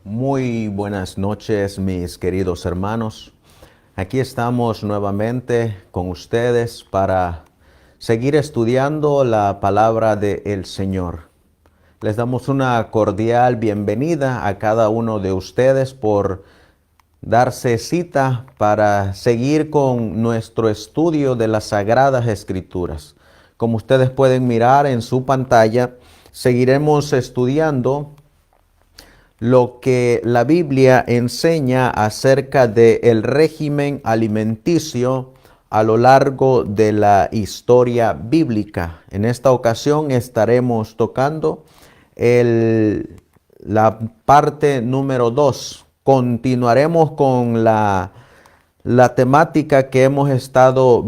Muy buenas noches, mis queridos hermanos. Aquí estamos nuevamente con ustedes para seguir estudiando la palabra del Señor. Les damos una cordial bienvenida a cada uno de ustedes por darse cita para seguir con nuestro estudio de las Sagradas Escrituras. Como ustedes pueden mirar en su pantalla, seguiremos estudiando lo que la Biblia enseña acerca del régimen alimenticio a lo largo de la historia bíblica. En esta ocasión estaremos tocando la parte número 2. Continuaremos con la temática que hemos estado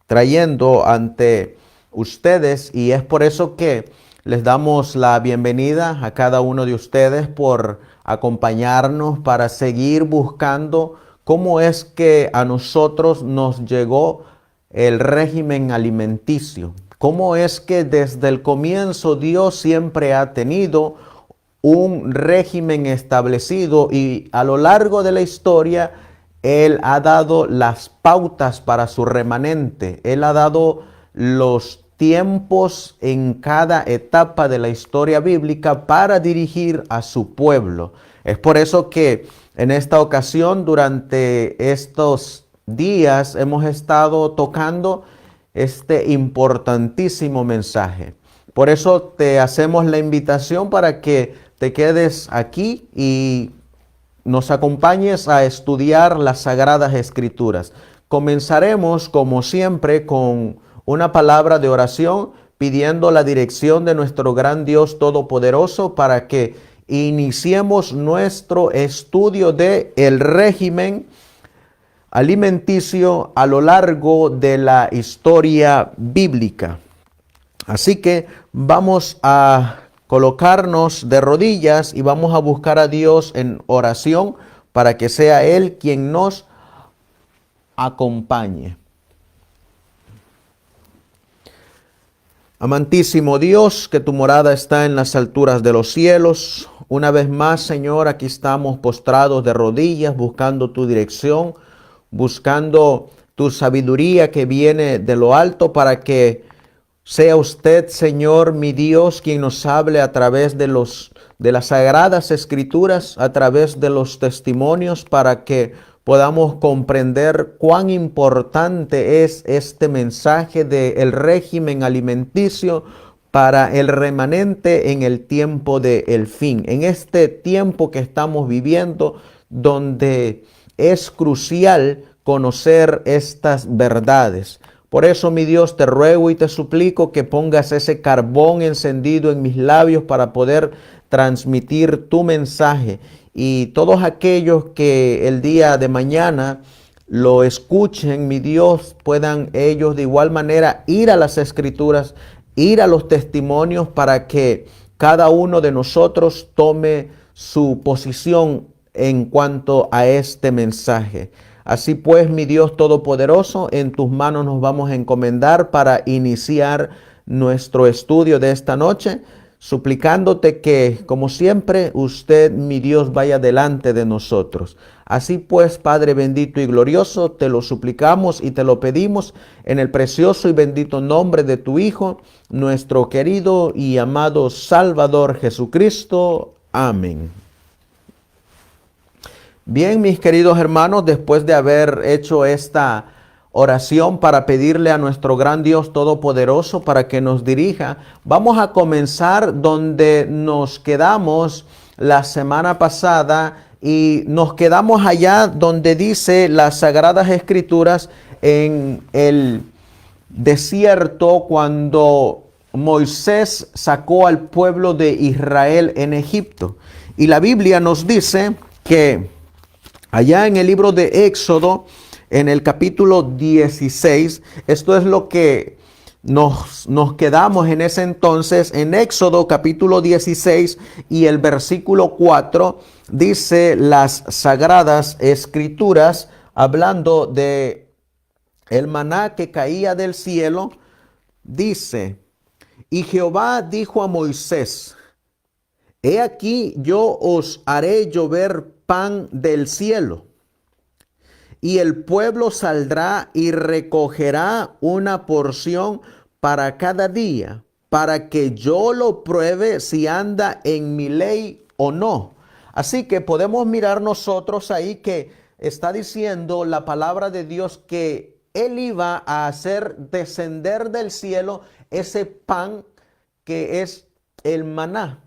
trayendo ante ustedes, y es por eso que les damos la bienvenida a cada uno de ustedes por acompañarnos para seguir buscando cómo es que a nosotros nos llegó el régimen alimenticio. Cómo es que desde el comienzo Dios siempre ha tenido un régimen establecido, y a lo largo de la historia Él ha dado las pautas para su remanente. Él ha dado los tiempos en cada etapa de la historia bíblica para dirigir a su pueblo. Es por eso que en esta ocasión, durante estos días, hemos estado tocando este importantísimo mensaje. Por eso te hacemos la invitación para que te quedes aquí y nos acompañes a estudiar las Sagradas Escrituras. Comenzaremos, como siempre, con una palabra de oración, pidiendo la dirección de nuestro gran Dios Todopoderoso para que iniciemos nuestro estudio de el régimen alimenticio a lo largo de la historia bíblica. Así que vamos a colocarnos de rodillas y vamos a buscar a Dios en oración para que sea Él quien nos acompañe. Amantísimo Dios, que tu morada está en las alturas de los cielos. Una vez más, Señor, aquí estamos postrados de rodillas, buscando tu dirección, buscando tu sabiduría que viene de lo alto para que sea usted, Señor, mi Dios, quien nos hable a través de las Sagradas Escrituras, a través de los testimonios, para que podamos comprender cuán importante es este mensaje del régimen alimenticio para el remanente en el tiempo del fin. En este tiempo que estamos viviendo, donde es crucial conocer estas verdades. Por eso, mi Dios, te ruego y te suplico que pongas ese carbón encendido en mis labios para poder transmitir tu mensaje. Y todos aquellos que el día de mañana lo escuchen, mi Dios, puedan ellos de igual manera ir a las Escrituras, ir a los testimonios para que cada uno de nosotros tome su posición en cuanto a este mensaje. Así pues, mi Dios Todopoderoso, en tus manos nos vamos a encomendar para iniciar nuestro estudio de esta noche, suplicándote que, como siempre, usted, mi Dios, vaya delante de nosotros. Así pues, Padre bendito y glorioso, te lo suplicamos y te lo pedimos en el precioso y bendito nombre de tu Hijo, nuestro querido y amado Salvador Jesucristo. Amén. Bien, mis queridos hermanos, después de haber hecho esta oración para pedirle a nuestro gran Dios Todopoderoso para que nos dirija, vamos a comenzar donde nos quedamos la semana pasada y nos quedamos allá donde dice las Sagradas Escrituras en el desierto cuando Moisés sacó al pueblo de Israel en Egipto. Y la Biblia nos dice que allá en el libro de Éxodo, en el capítulo 16, esto es lo que nos quedamos en ese entonces, en Éxodo capítulo 16 y el versículo 4, dice las Sagradas Escrituras, hablando de el maná que caía del cielo, dice: y Jehová dijo a Moisés: he aquí yo os haré llover pan del cielo, y el pueblo saldrá y recogerá una porción para cada día, para que yo lo pruebe si anda en mi ley o no. Así que podemos mirar nosotros ahí que está diciendo la palabra de Dios que Él iba a hacer descender del cielo ese pan que es el maná.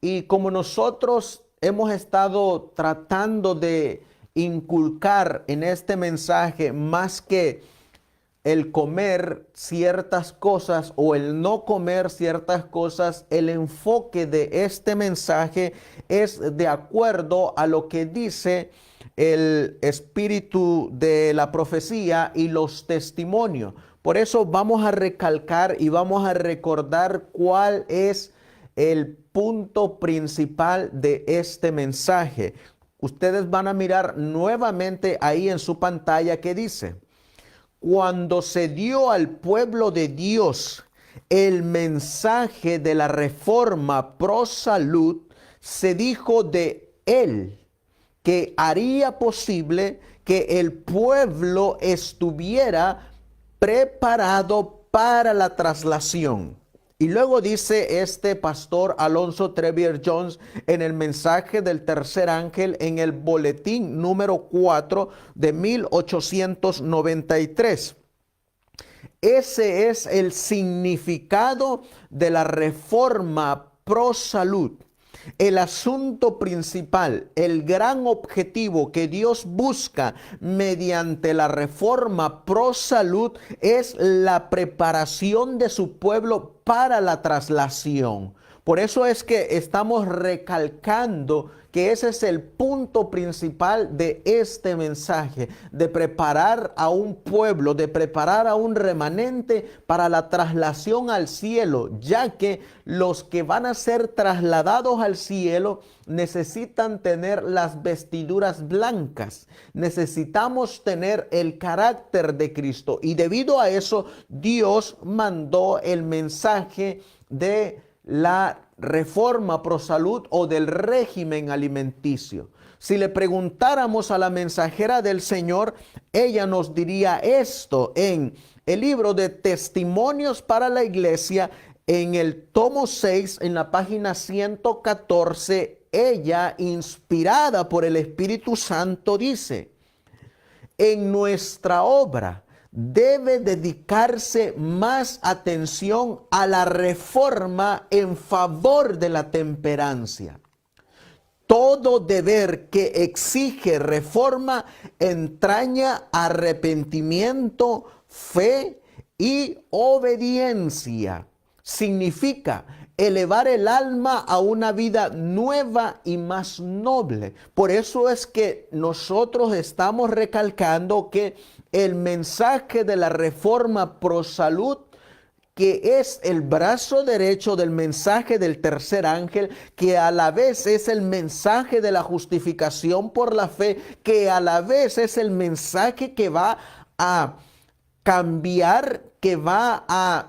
Y como nosotros hemos estado tratando de inculcar en este mensaje, más que el comer ciertas cosas o el no comer ciertas cosas, el enfoque de este mensaje es de acuerdo a lo que dice el espíritu de la profecía y los testimonios. Por eso vamos a recalcar y vamos a recordar cuál es el punto principal de este mensaje. Ustedes van a mirar nuevamente ahí en su pantalla que dice: cuando se dio al pueblo de Dios el mensaje de la reforma pro salud, se dijo de él que haría posible que el pueblo estuviera preparado para la traslación. Y luego dice este pastor Alonso Trevier Jones en el mensaje del tercer ángel en el boletín número 4 de 1893. Ese es el significado de la reforma pro salud. El asunto principal, el gran objetivo que Dios busca mediante la reforma pro salud es la preparación de su pueblo para la traslación. Por eso es que estamos recalcando que ese es el punto principal de este mensaje, de preparar a un pueblo, de preparar a un remanente para la traslación al cielo, ya que los que van a ser trasladados al cielo necesitan tener las vestiduras blancas, necesitamos tener el carácter de Cristo, y debido a eso Dios mandó el mensaje de la reforma pro salud o del régimen alimenticio. Si le preguntáramos a la mensajera del Señor, ella nos diría esto en el libro de Testimonios para la Iglesia, en el tomo 6, en la página 114, ella, inspirada por el Espíritu Santo, dice: en nuestra obra debe dedicarse más atención a la reforma en favor de la temperancia. Todo deber que exige reforma entraña arrepentimiento, fe y obediencia. Significa elevar el alma a una vida nueva y más noble. Por eso es que nosotros estamos recalcando que el mensaje de la reforma pro salud, que es el brazo derecho del mensaje del tercer ángel, que a la vez es el mensaje de la justificación por la fe, que a la vez es el mensaje que va a cambiar, que va a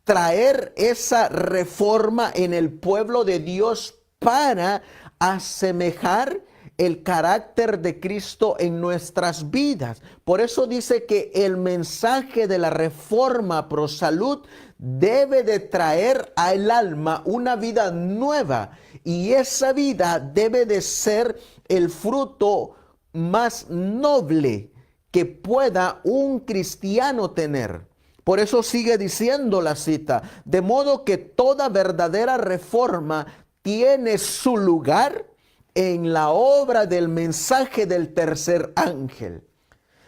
traer esa reforma en el pueblo de Dios para asemejar el carácter de Cristo en nuestras vidas. Por eso dice que el mensaje de la reforma pro salud debe de traer al alma una vida nueva, y esa vida debe de ser el fruto más noble que pueda un cristiano tener. Por eso sigue diciendo la cita: de modo que toda verdadera reforma tiene su lugar en la obra del mensaje del tercer ángel.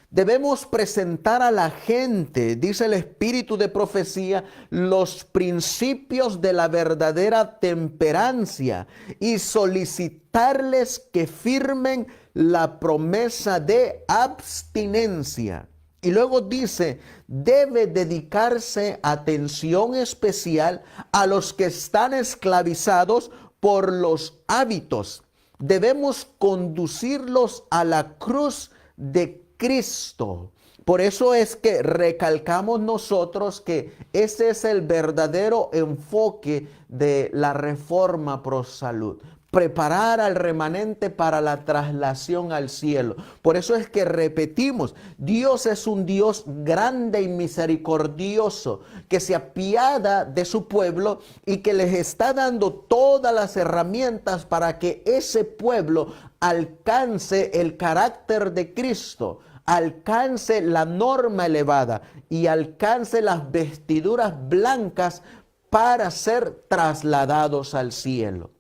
Debemos presentar a la gente, dice el espíritu de profecía, los principios de la verdadera temperancia y solicitarles que firmen la promesa de abstinencia. Y luego dice: debe dedicarse atención especial a los que están esclavizados por los hábitos. Debemos conducirlos a la cruz de Cristo. Por eso es que recalcamos nosotros que ese es el verdadero enfoque de la reforma pro salud: preparar al remanente para la traslación al cielo. Por eso es que repetimos, Dios es un Dios grande y misericordioso, que se apiada de su pueblo y que les está dando todas las herramientas para que ese pueblo alcance el carácter de Cristo, alcance la norma elevada y alcance las vestiduras blancas para ser trasladados al cielo.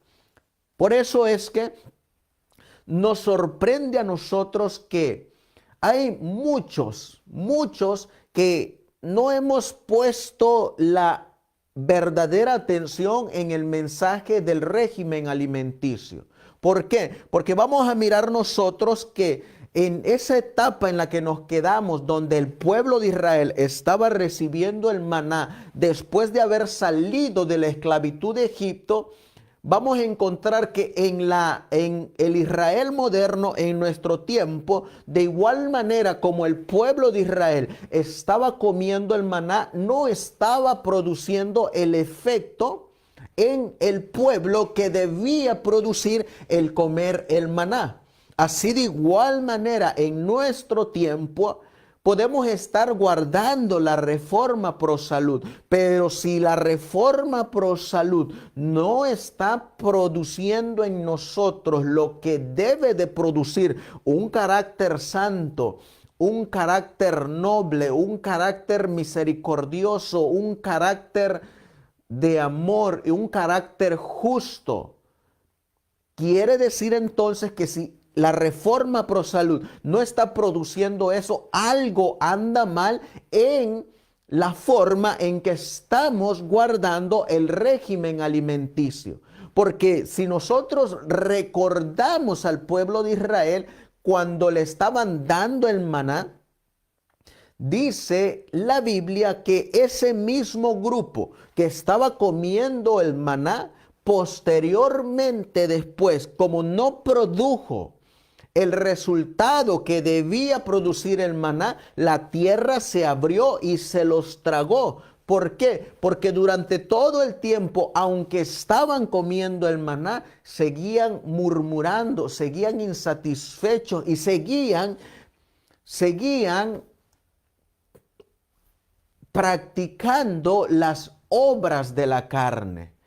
Por eso es que nos sorprende a nosotros que hay muchos que no hemos puesto la verdadera atención en el mensaje del régimen alimenticio. ¿Por qué? Porque vamos a mirar nosotros que en esa etapa en la que nos quedamos, donde el pueblo de Israel estaba recibiendo el maná después de haber salido de la esclavitud de Egipto, vamos a encontrar que en el Israel moderno, en nuestro tiempo, de igual manera como el pueblo de Israel estaba comiendo el maná, no estaba produciendo el efecto en el pueblo que debía producir el comer el maná. Así de igual manera en nuestro tiempo, podemos estar guardando la reforma pro salud, pero si la reforma pro salud no está produciendo en nosotros lo que debe de producir, un carácter santo, un carácter noble, un carácter misericordioso, un carácter de amor y un carácter justo, quiere decir entonces que si la reforma pro salud no está produciendo eso, algo anda mal en la forma en que estamos guardando el régimen alimenticio. Porque si nosotros recordamos al pueblo de Israel cuando le estaban dando el maná, dice la Biblia que ese mismo grupo que estaba comiendo el maná, posteriormente después, como no produjo el resultado que debía producir el maná, la tierra se abrió y se los tragó. ¿Por qué? Porque durante todo el tiempo, aunque estaban comiendo el maná, seguían murmurando, seguían insatisfechos y seguían practicando las obras de la carne.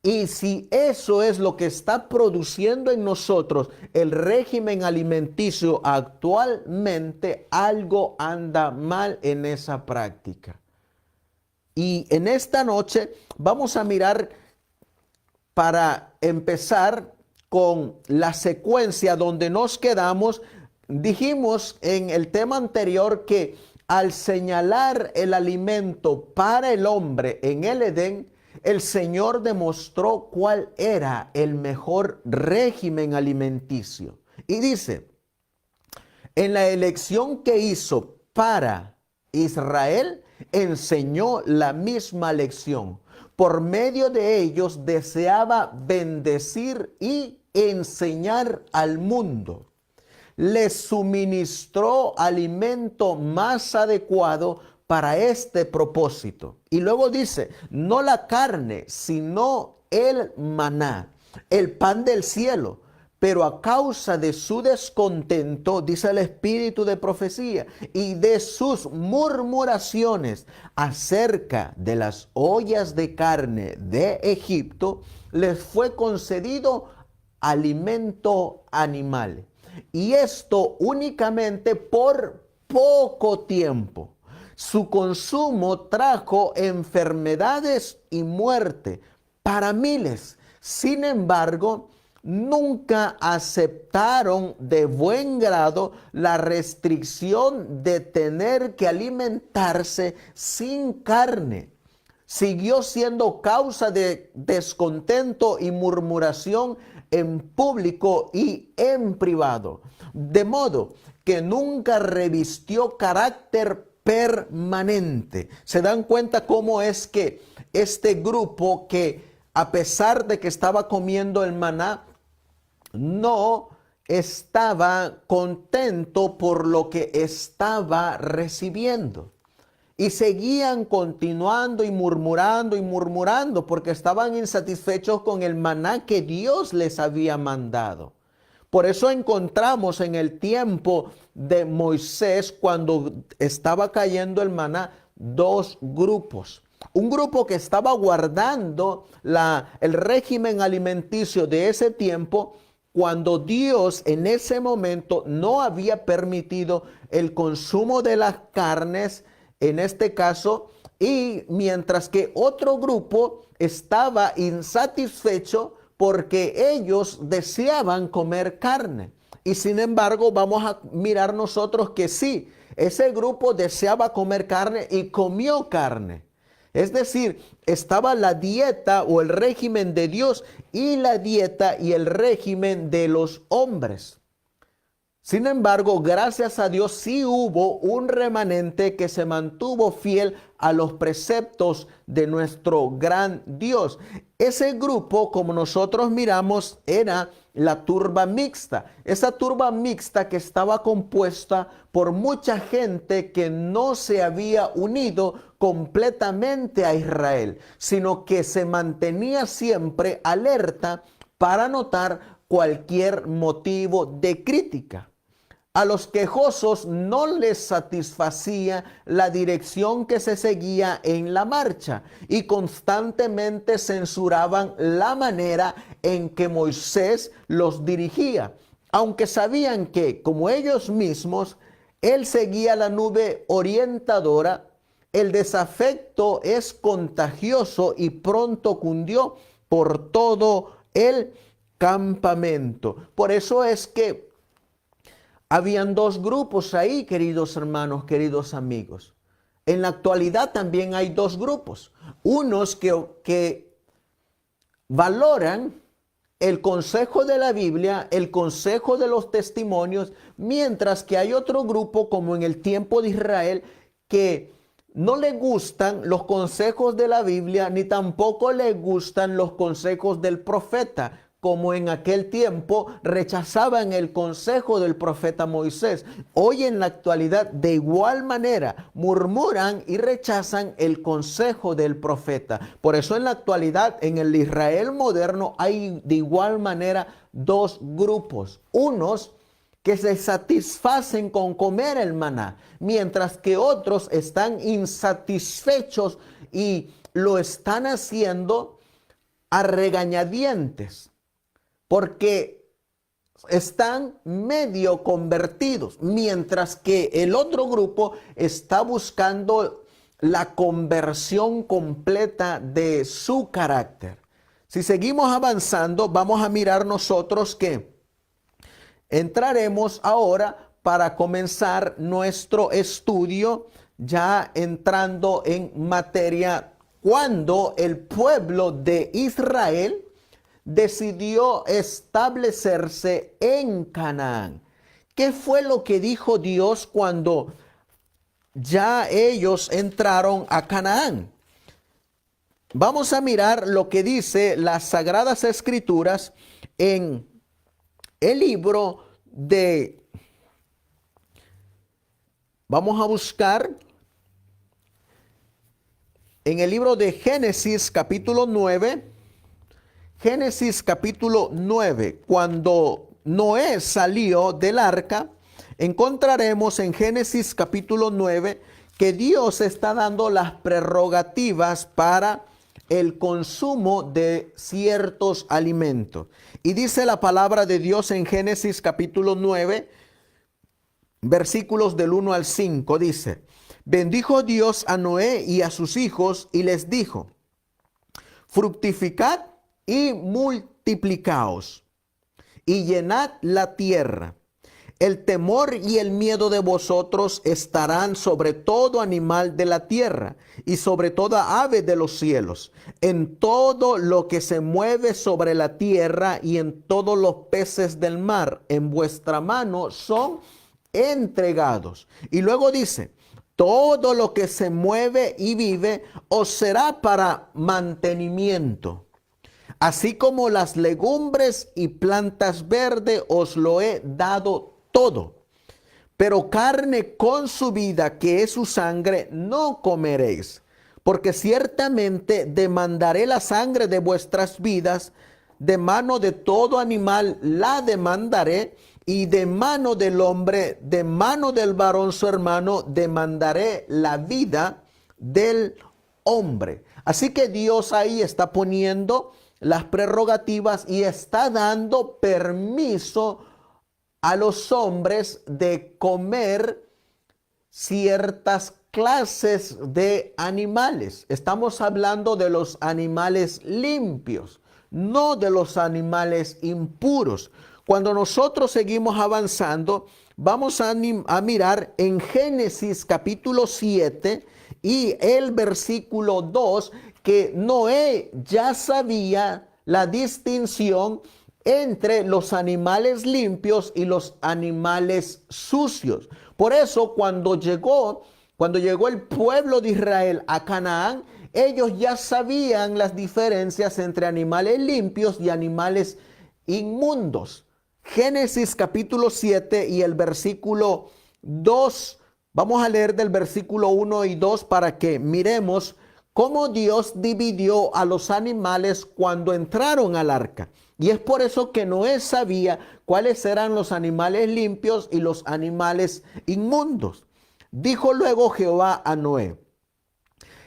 Y si eso es lo que está produciendo en nosotros el régimen alimenticio actualmente, algo anda mal en esa práctica. Y en esta noche vamos a mirar, para empezar con la secuencia donde nos quedamos. Dijimos en el tema anterior que al señalar el alimento para el hombre en el Edén, el Señor demostró cuál era el mejor régimen alimenticio. Y dice, en la elección que hizo para Israel, enseñó la misma lección. Por medio de ellos deseaba bendecir y enseñar al mundo. Les suministró alimento más adecuado para este propósito. Y luego dice, no la carne, sino el maná, el pan del cielo. Pero a causa de su descontento, dice el espíritu de profecía, y de sus murmuraciones acerca de las ollas de carne de Egipto, les fue concedido alimento animal. Y esto únicamente por poco tiempo. Su consumo trajo enfermedades y muerte para miles. Sin embargo, nunca aceptaron de buen grado la restricción de tener que alimentarse sin carne. Siguió siendo causa de descontento y murmuración en público y en privado, de modo que nunca revistió carácter permanente. ¿Se dan cuenta cómo es que este grupo, que a pesar de que estaba comiendo el maná, no estaba contento por lo que estaba recibiendo? Y seguían continuando y murmurando porque estaban insatisfechos con el maná que Dios les había mandado. Por eso encontramos en el tiempo de Moisés, cuando estaba cayendo el maná, dos grupos. Un grupo que estaba guardando el régimen alimenticio de ese tiempo, cuando Dios en ese momento no había permitido el consumo de las carnes, en este caso, y mientras que otro grupo estaba insatisfecho porque ellos deseaban comer carne. Y sin embargo, vamos a mirar nosotros que sí, ese grupo deseaba comer carne y comió carne. Es decir, estaba la dieta o el régimen de Dios y la dieta y el régimen de los hombres. Sin embargo, gracias a Dios sí hubo un remanente que se mantuvo fiel a los preceptos de nuestro gran Dios. Ese grupo, como nosotros miramos, era la turba mixta. Esa turba mixta que estaba compuesta por mucha gente que no se había unido completamente a Israel, sino que se mantenía siempre alerta para notar cualquier motivo de crítica. A los quejosos no les satisfacía la dirección que se seguía en la marcha y constantemente censuraban la manera en que Moisés los dirigía, aunque sabían que, como ellos mismos, él seguía la nube orientadora. El desafecto es contagioso y pronto cundió por todo el campamento. Por eso es que habían dos grupos ahí, queridos hermanos, queridos amigos. En la actualidad también hay dos grupos. Unos que valoran el consejo de la Biblia, el consejo de los testimonios, mientras que hay otro grupo, como en el tiempo de Israel, que no le gustan los consejos de la Biblia, ni tampoco le gustan los consejos del profeta, como en aquel tiempo rechazaban el consejo del profeta Moisés. Hoy en la actualidad, de igual manera, murmuran y rechazan el consejo del profeta. Por eso en la actualidad, en el Israel moderno, hay de igual manera dos grupos. Unos que se satisfacen con comer el maná, mientras que otros están insatisfechos y lo están haciendo a regañadientes, porque están medio convertidos, mientras que el otro grupo está buscando la conversión completa de su carácter. Si seguimos avanzando, vamos a mirar nosotros que entraremos ahora para comenzar nuestro estudio, ya entrando en materia, cuando el pueblo de Israel decidió establecerse en Canaán. ¿Qué fue lo que dijo Dios cuando ya ellos entraron a Canaán? Vamos a mirar lo que dice las Sagradas Escrituras en el libro de, vamos a buscar en el libro de Génesis capítulo 9, Génesis capítulo 9, cuando Noé salió del arca, encontraremos en Génesis capítulo 9 que Dios está dando las prerrogativas para el consumo de ciertos alimentos. Y dice la palabra de Dios en Génesis capítulo 9, versículos del 1 al 5, dice: bendijo Dios a Noé y a sus hijos y les dijo: fructificad y multiplicaos y llenad la tierra. El temor y el miedo de vosotros estarán sobre todo animal de la tierra y sobre toda ave de los cielos, en todo lo que se mueve sobre la tierra y en todos los peces del mar. En vuestra mano son entregados. Y luego dice: todo lo que se mueve y vive os será para mantenimiento. Así como las legumbres y plantas verdes os lo he dado todo. Pero carne con su vida, que es su sangre, no comeréis, porque ciertamente demandaré la sangre de vuestras vidas, de mano de todo animal la demandaré, y de mano del hombre, de mano del varón su hermano, demandaré la vida del hombre. Así que Dios ahí está poniendo las prerrogativas y está dando permiso a los hombres de comer ciertas clases de animales. Estamos hablando de los animales limpios, no de los animales impuros. Cuando nosotros seguimos avanzando, vamos a mirar en Génesis capítulo 7 y el versículo 2, que Noé ya sabía la distinción entre los animales limpios y los animales sucios. Por eso cuando llegó el pueblo de Israel a Canaán, ellos ya sabían las diferencias entre animales limpios y animales inmundos. Génesis capítulo 7 y el versículo 2, vamos a leer del versículo 1 y 2 para que miremos cómo Dios dividió a los animales cuando entraron al arca. Y es por eso que Noé sabía cuáles eran los animales limpios y los animales inmundos. Dijo luego Jehová a Noé: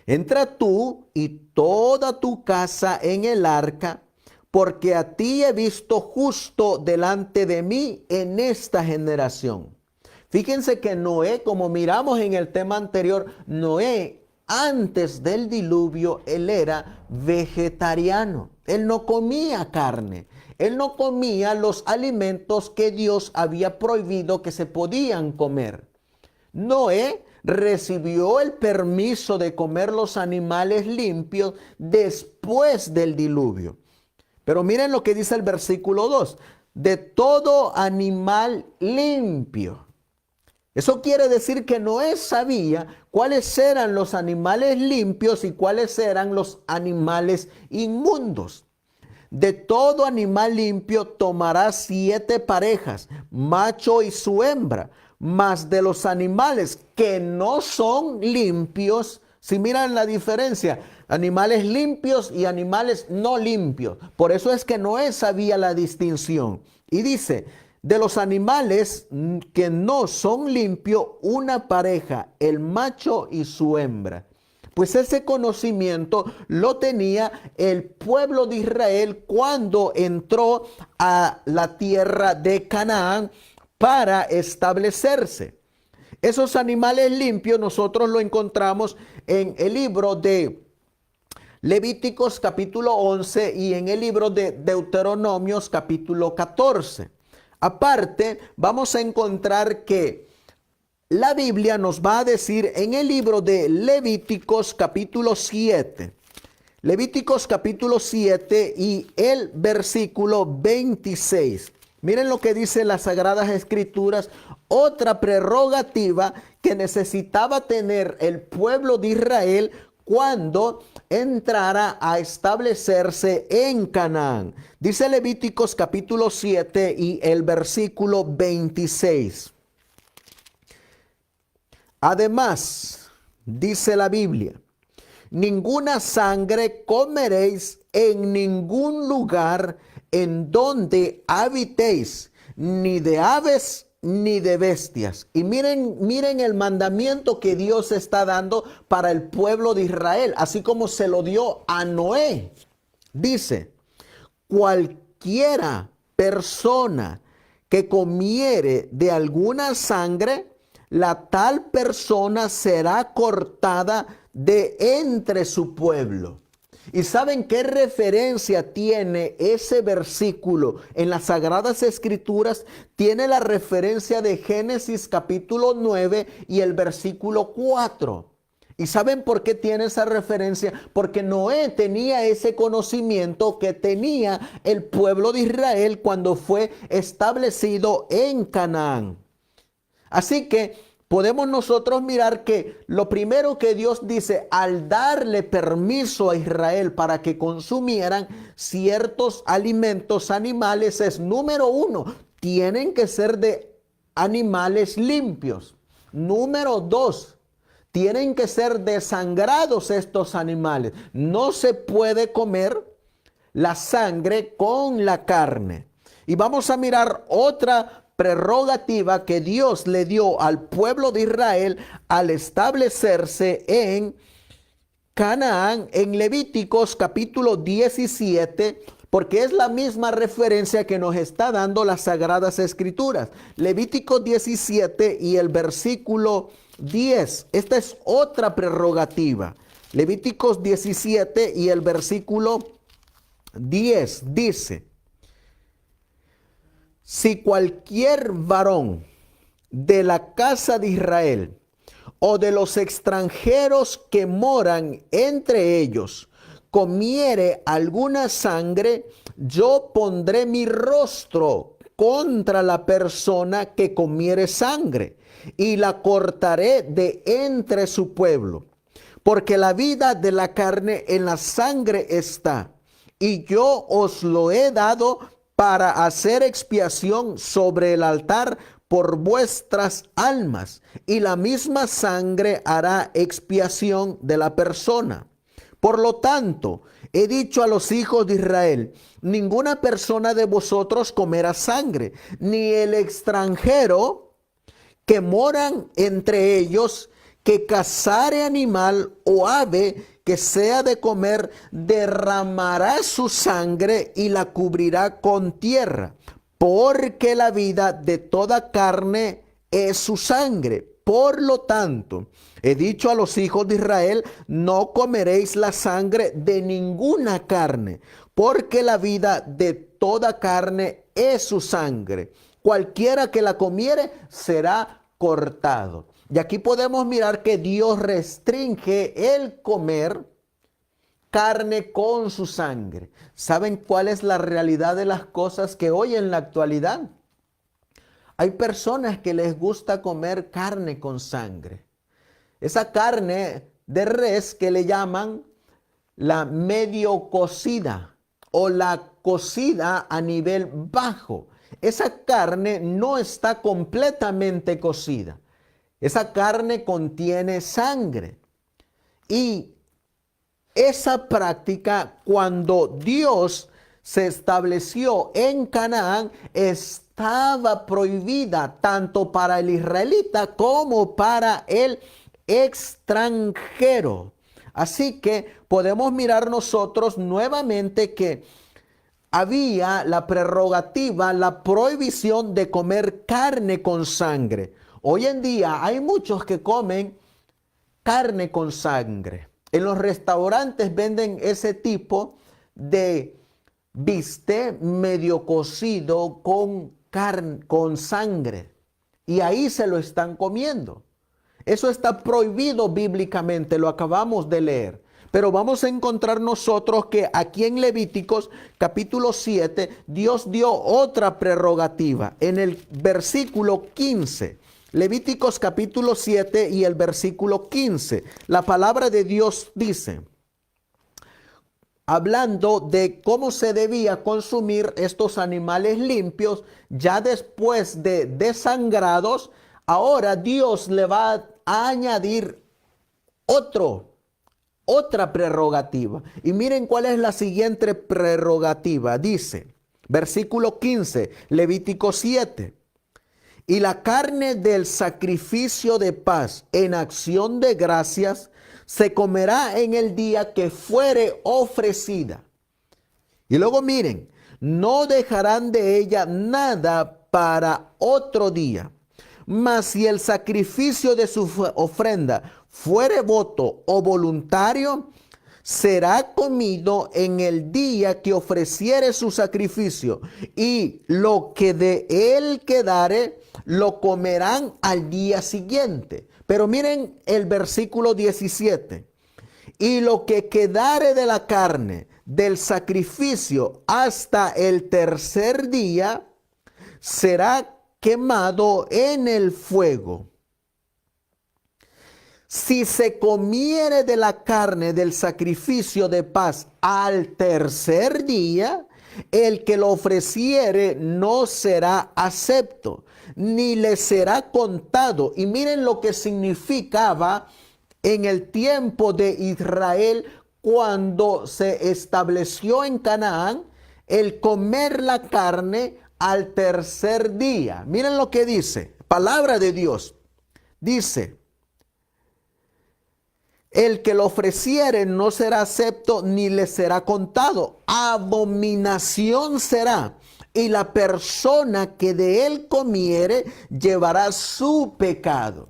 entra tú y toda tu casa en el arca, porque a ti he visto justo delante de mí en esta generación. Fíjense que Noé, como miramos en el tema anterior, Noé, antes del diluvio, él era vegetariano. Él no comía carne. Él no comía los alimentos que Dios había prohibido que se podían comer. Noé recibió el permiso de comer los animales limpios después del diluvio. Pero miren lo que dice el versículo 2. De todo animal limpio. Eso quiere decir que Noé sabía cuáles eran los animales limpios y cuáles eran los animales inmundos. De todo animal limpio tomará 7 parejas, macho y su hembra. Mas de los animales que no son limpios, si miran la diferencia, animales limpios y animales no limpios. Por eso es que Noé sabía la distinción. Y dice: de los animales que no son limpios, una pareja, el macho y su hembra. Pues ese conocimiento lo tenía el pueblo de Israel cuando entró a la tierra de Canaán para establecerse. Esos animales limpios nosotros lo encontramos en el libro de Levíticos capítulo 11 y en el libro de Deuteronomios capítulo 14. Aparte, vamos a encontrar que la Biblia nos va a decir en el libro de Levíticos capítulo 7. Levíticos capítulo 7 y el versículo 26. Miren lo que dice las Sagradas Escrituras, otra prerrogativa que necesitaba tener el pueblo de Israel cuando entrara a establecerse en Canaán. Dice Levíticos capítulo 7 y el versículo 26. Además, dice la Biblia: ninguna sangre comeréis en ningún lugar en donde habitéis, ni de aves ni de bestias. Y miren el mandamiento que Dios está dando para el pueblo de Israel, así como se lo dio a Noé. Dice: cualquiera persona que comiere de alguna sangre, la tal persona será cortada de entre su pueblo. ¿Y saben qué referencia tiene ese versículo en las Sagradas Escrituras? Tiene la referencia de Génesis capítulo 9 y el versículo 4. ¿Y saben por qué tiene esa referencia? Porque Noé tenía ese conocimiento que tenía el pueblo de Israel cuando fue establecido en Canaán. Así que podemos nosotros mirar que lo primero que Dios dice al darle permiso a Israel para que consumieran ciertos alimentos animales es: número 1, tienen que ser de animales limpios. Número 2, tienen que ser desangrados estos animales. No se puede comer la sangre con la carne. Y vamos a mirar otra prerrogativa que Dios le dio al pueblo de Israel al establecerse en Canaán en Levíticos capítulo 17, porque es la misma referencia que nos está dando las Sagradas Escrituras. Levíticos 17 y el versículo 10. Esta es otra prerrogativa. Levíticos 17 y el versículo 10 dice: si cualquier varón de la casa de Israel o de los extranjeros que moran entre ellos comiere alguna sangre, yo pondré mi rostro contra la persona que comiere sangre y la cortaré de entre su pueblo. Porque la vida de la carne en la sangre está, y yo os lo he dado para hacer expiación sobre el altar por vuestras almas, y la misma sangre hará expiación de la persona. Por lo tanto, he dicho a los hijos de Israel, ninguna persona de vosotros comerá sangre, ni el extranjero que moran entre ellos, que cazare animal o ave que sea de comer, derramará su sangre y la cubrirá con tierra, porque la vida de toda carne es su sangre. Por lo tanto, he dicho a los hijos de Israel, no comeréis la sangre de ninguna carne, porque la vida de toda carne es su sangre. Cualquiera que la comiere será cortado. Y aquí podemos mirar que Dios restringe el comer carne con su sangre. ¿Saben cuál es la realidad de las cosas que hoy en la actualidad? Hay personas que les gusta comer carne con sangre. Esa carne de res que le llaman la medio cocida o la cocida a nivel bajo. Esa carne no está completamente cocida. Esa carne contiene sangre. Y esa práctica, cuando Dios se estableció en Canaán, estaba prohibida tanto para el israelita como para el extranjero. Así que podemos mirar nosotros nuevamente que había la prerrogativa, la prohibición de comer carne con sangre. Hoy en día hay muchos que comen carne con sangre. En los restaurantes venden ese tipo de bistec medio cocido con carne, con sangre. Y ahí se lo están comiendo. Eso está prohibido bíblicamente, lo acabamos de leer. Pero vamos a encontrar nosotros que aquí en Levíticos capítulo 7, Dios dio otra prerrogativa. En el versículo 15, Levíticos capítulo 7 y el versículo 15, la palabra de Dios dice, hablando de cómo se debía consumir estos animales limpios, ya después de desangrados, ahora Dios le va a añadir otra prerrogativa. Y miren cuál es la siguiente prerrogativa. Dice, versículo 15, Levítico 7. Y la carne del sacrificio de paz en acción de gracias se comerá en el día que fuere ofrecida. Y luego miren, no dejarán de ella nada para otro día. Mas si el sacrificio de su ofrenda fuere voto o voluntario, será comido en el día que ofreciere su sacrificio, y lo que de él quedare, lo comerán al día siguiente. Pero miren el versículo 17. Y lo que quedare de la carne del sacrificio hasta el tercer día, será quemado en el fuego. Si se comiere de la carne del sacrificio de paz al tercer día, el que lo ofreciere no será acepto, ni le será contado. Y miren lo que significaba en el tiempo de Israel cuando se estableció en Canaán el comer la carne al tercer día. Miren lo que dice, palabra de Dios. Dice, el que lo ofreciere no será acepto ni le será contado. Abominación será. Y la persona que de él comiere llevará su pecado.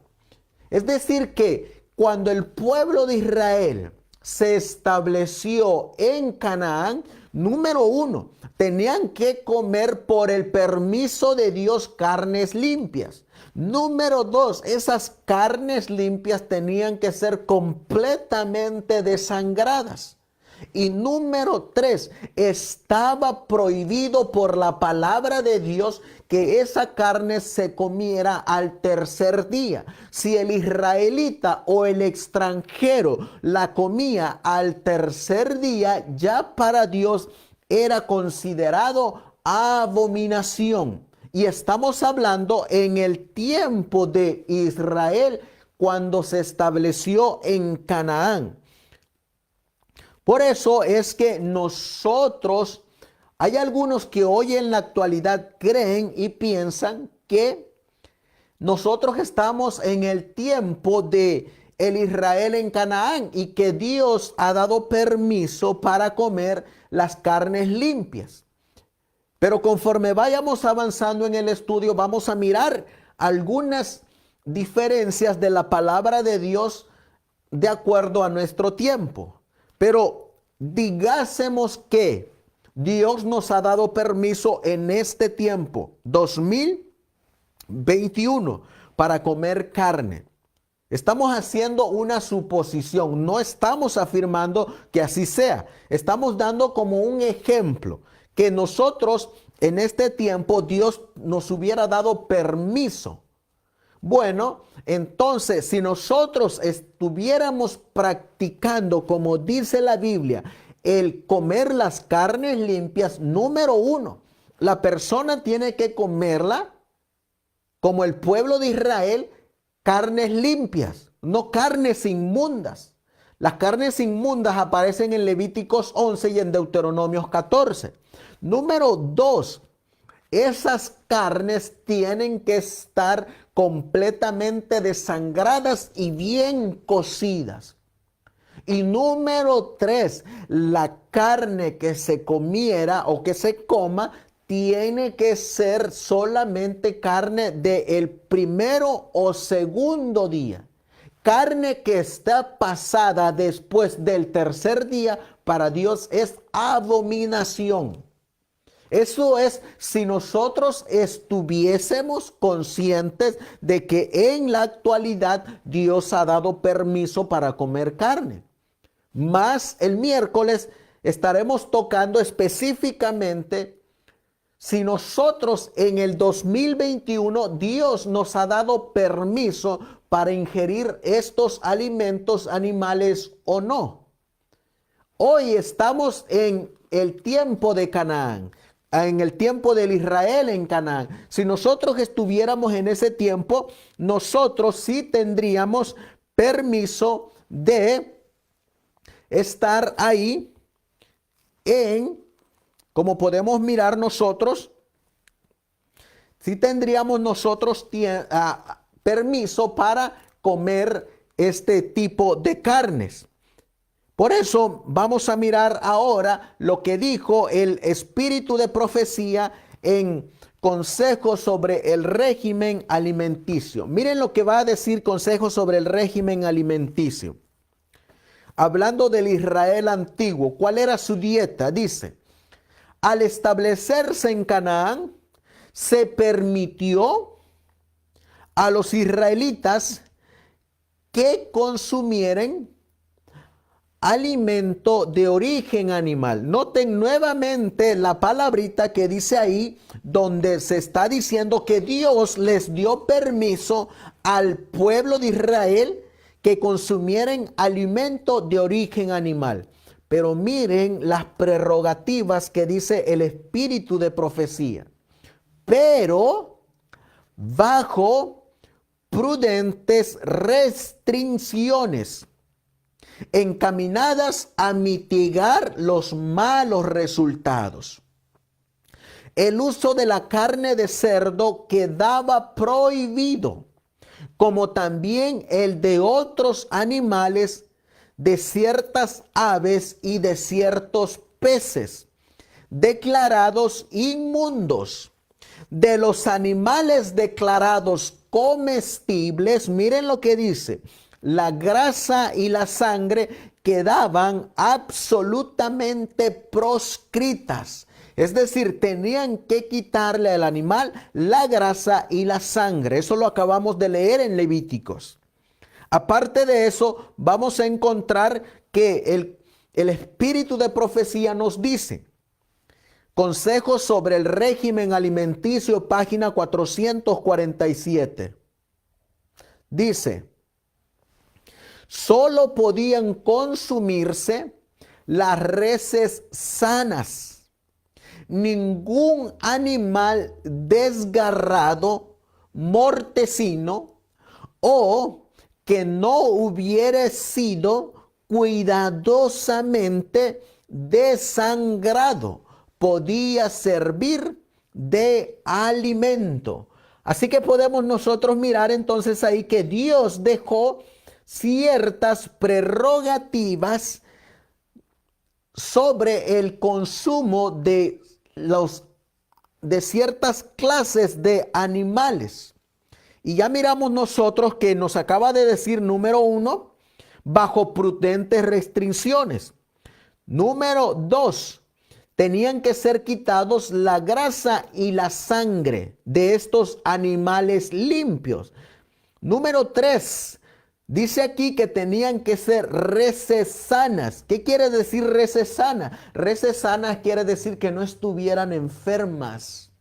Es decir que cuando el pueblo de Israel se estableció en Canaán, número uno, tenían que comer por el permiso de Dios carnes limpias. Número dos, esas carnes limpias tenían que ser completamente desangradas. Y número tres, estaba prohibido por la palabra de Dios que esa carne se comiera al tercer día. Si el israelita o el extranjero la comía al tercer día, ya para Dios era considerado abominación. Y estamos hablando en el tiempo de Israel cuando se estableció en Canaán. Por eso es que nosotros, hay algunos que hoy en la actualidad creen y piensan que nosotros estamos en el tiempo de el Israel en Canaán y que Dios ha dado permiso para comer las carnes limpias. Pero conforme vayamos avanzando en el estudio, vamos a mirar algunas diferencias de la palabra de Dios de acuerdo a nuestro tiempo. Pero digásemos que Dios nos ha dado permiso en este tiempo, 2021, para comer carne. Estamos haciendo una suposición, no estamos afirmando que así sea. Estamos dando como un ejemplo que nosotros en este tiempo Dios nos hubiera dado permiso. Bueno, entonces si nosotros estuviéramos practicando, como dice la Biblia, el comer las carnes limpias, número uno, la persona tiene que comerla como el pueblo de Israel, carnes limpias, no carnes inmundas. Las carnes inmundas aparecen en Levíticos 11 y en Deuteronomios 14. Número dos, esas carnes tienen que estar completamente desangradas y bien cocidas. Y número tres, la carne que se comiera o que se coma tiene que ser solamente carne del primero o segundo día. Carne que está pasada después del tercer día, para Dios es abominación. Eso es si nosotros estuviésemos conscientes de que en la actualidad Dios ha dado permiso para comer carne. Más el miércoles estaremos tocando específicamente si nosotros en el 2021 Dios nos ha dado permiso para ingerir estos alimentos animales o no. Hoy estamos en el tiempo de Canaán, en el tiempo del Israel en Canaán. Si nosotros estuviéramos en ese tiempo, nosotros sí tendríamos permiso de estar ahí como podemos mirar nosotros, sí tendríamos nosotros permiso para comer este tipo de carnes. Por eso vamos a mirar ahora lo que dijo el espíritu de profecía en Consejos sobre el régimen alimenticio. Miren lo que va a decir Consejos sobre el régimen alimenticio. Hablando del Israel antiguo, ¿cuál era su dieta? Dice, al establecerse en Canaán, se permitió a los israelitas que consumieran alimento de origen animal. Noten nuevamente la palabrita que dice ahí, donde se está diciendo que Dios les dio permiso al pueblo de Israel que consumieran alimento de origen animal. Pero miren las prerrogativas que dice el espíritu de profecía. Pero bajo prudentes restricciones encaminadas a mitigar los malos resultados. El uso de la carne de cerdo quedaba prohibido, como también el de otros animales, de ciertas aves y de ciertos peces, declarados inmundos. De los animales declarados comestibles, miren lo que dice, la grasa y la sangre quedaban absolutamente proscritas. Es decir, tenían que quitarle al animal la grasa y la sangre. Eso lo acabamos de leer en Levíticos. Aparte de eso, vamos a encontrar que el espíritu de profecía nos dice, Consejos sobre el régimen alimenticio, página 447. Dice, solo podían consumirse las reses sanas. Ningún animal desgarrado, mortecino o que no hubiera sido cuidadosamente desangrado, podía servir de alimento. Así que podemos nosotros mirar entonces ahí que Dios dejó ciertas prerrogativas sobre el consumo de ciertas clases de animales. Y ya miramos nosotros que nos acaba de decir, número 1, bajo prudentes restricciones. Número 2, tenían que ser quitados la grasa y la sangre de estos animales limpios. Número 3, dice aquí que tenían que ser reses sanas. ¿Qué quiere decir reses sanas? Reses sanas quiere decir que no estuvieran enfermas,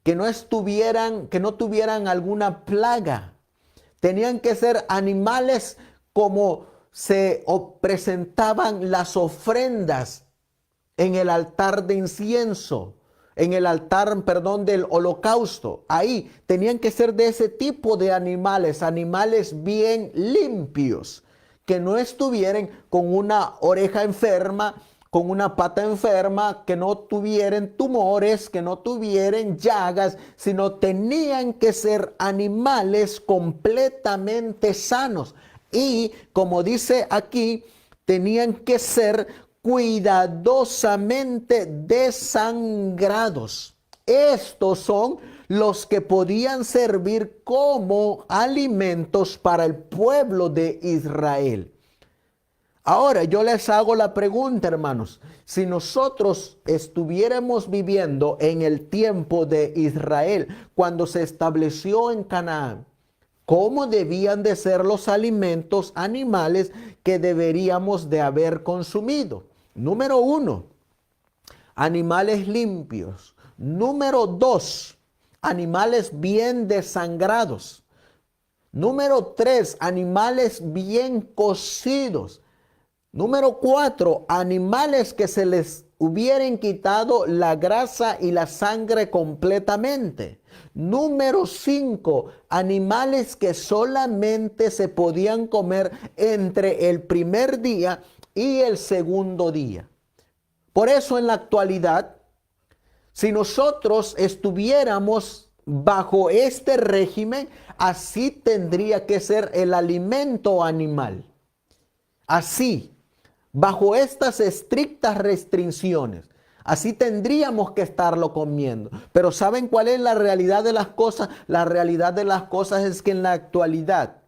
que no tuvieran alguna plaga. Tenían que ser animales como se presentaban las ofrendas en el altar de incienso, en el altar, del holocausto. Ahí tenían que ser de ese tipo de animales, animales bien limpios, que no estuvieran con una oreja enferma, con una pata enferma, que no tuvieran tumores, que no tuvieran llagas, sino tenían que ser animales completamente sanos. Y como dice aquí, tenían que ser cuidadosamente desangrados. Estos son los que podían servir como alimentos para el pueblo de Israel. Ahora yo les hago la pregunta, hermanos, si nosotros estuviéramos viviendo en el tiempo de Israel, cuando se estableció en Canaán, ¿cómo debían de ser los alimentos animales que deberíamos de haber consumido? Número 1, animales limpios. Número 2, animales bien desangrados. Número 3, animales bien cocidos. Número 4, animales que se les hubieran quitado la grasa y la sangre completamente. Número 5, animales que solamente se podían comer entre el primer día y el segundo día. Por eso en la actualidad, si nosotros estuviéramos bajo este régimen, así tendría que ser el alimento animal. Así, bajo estas estrictas restricciones, así tendríamos que estarlo comiendo. Pero ¿saben cuál es la realidad de las cosas? La realidad de las cosas es que en la actualidad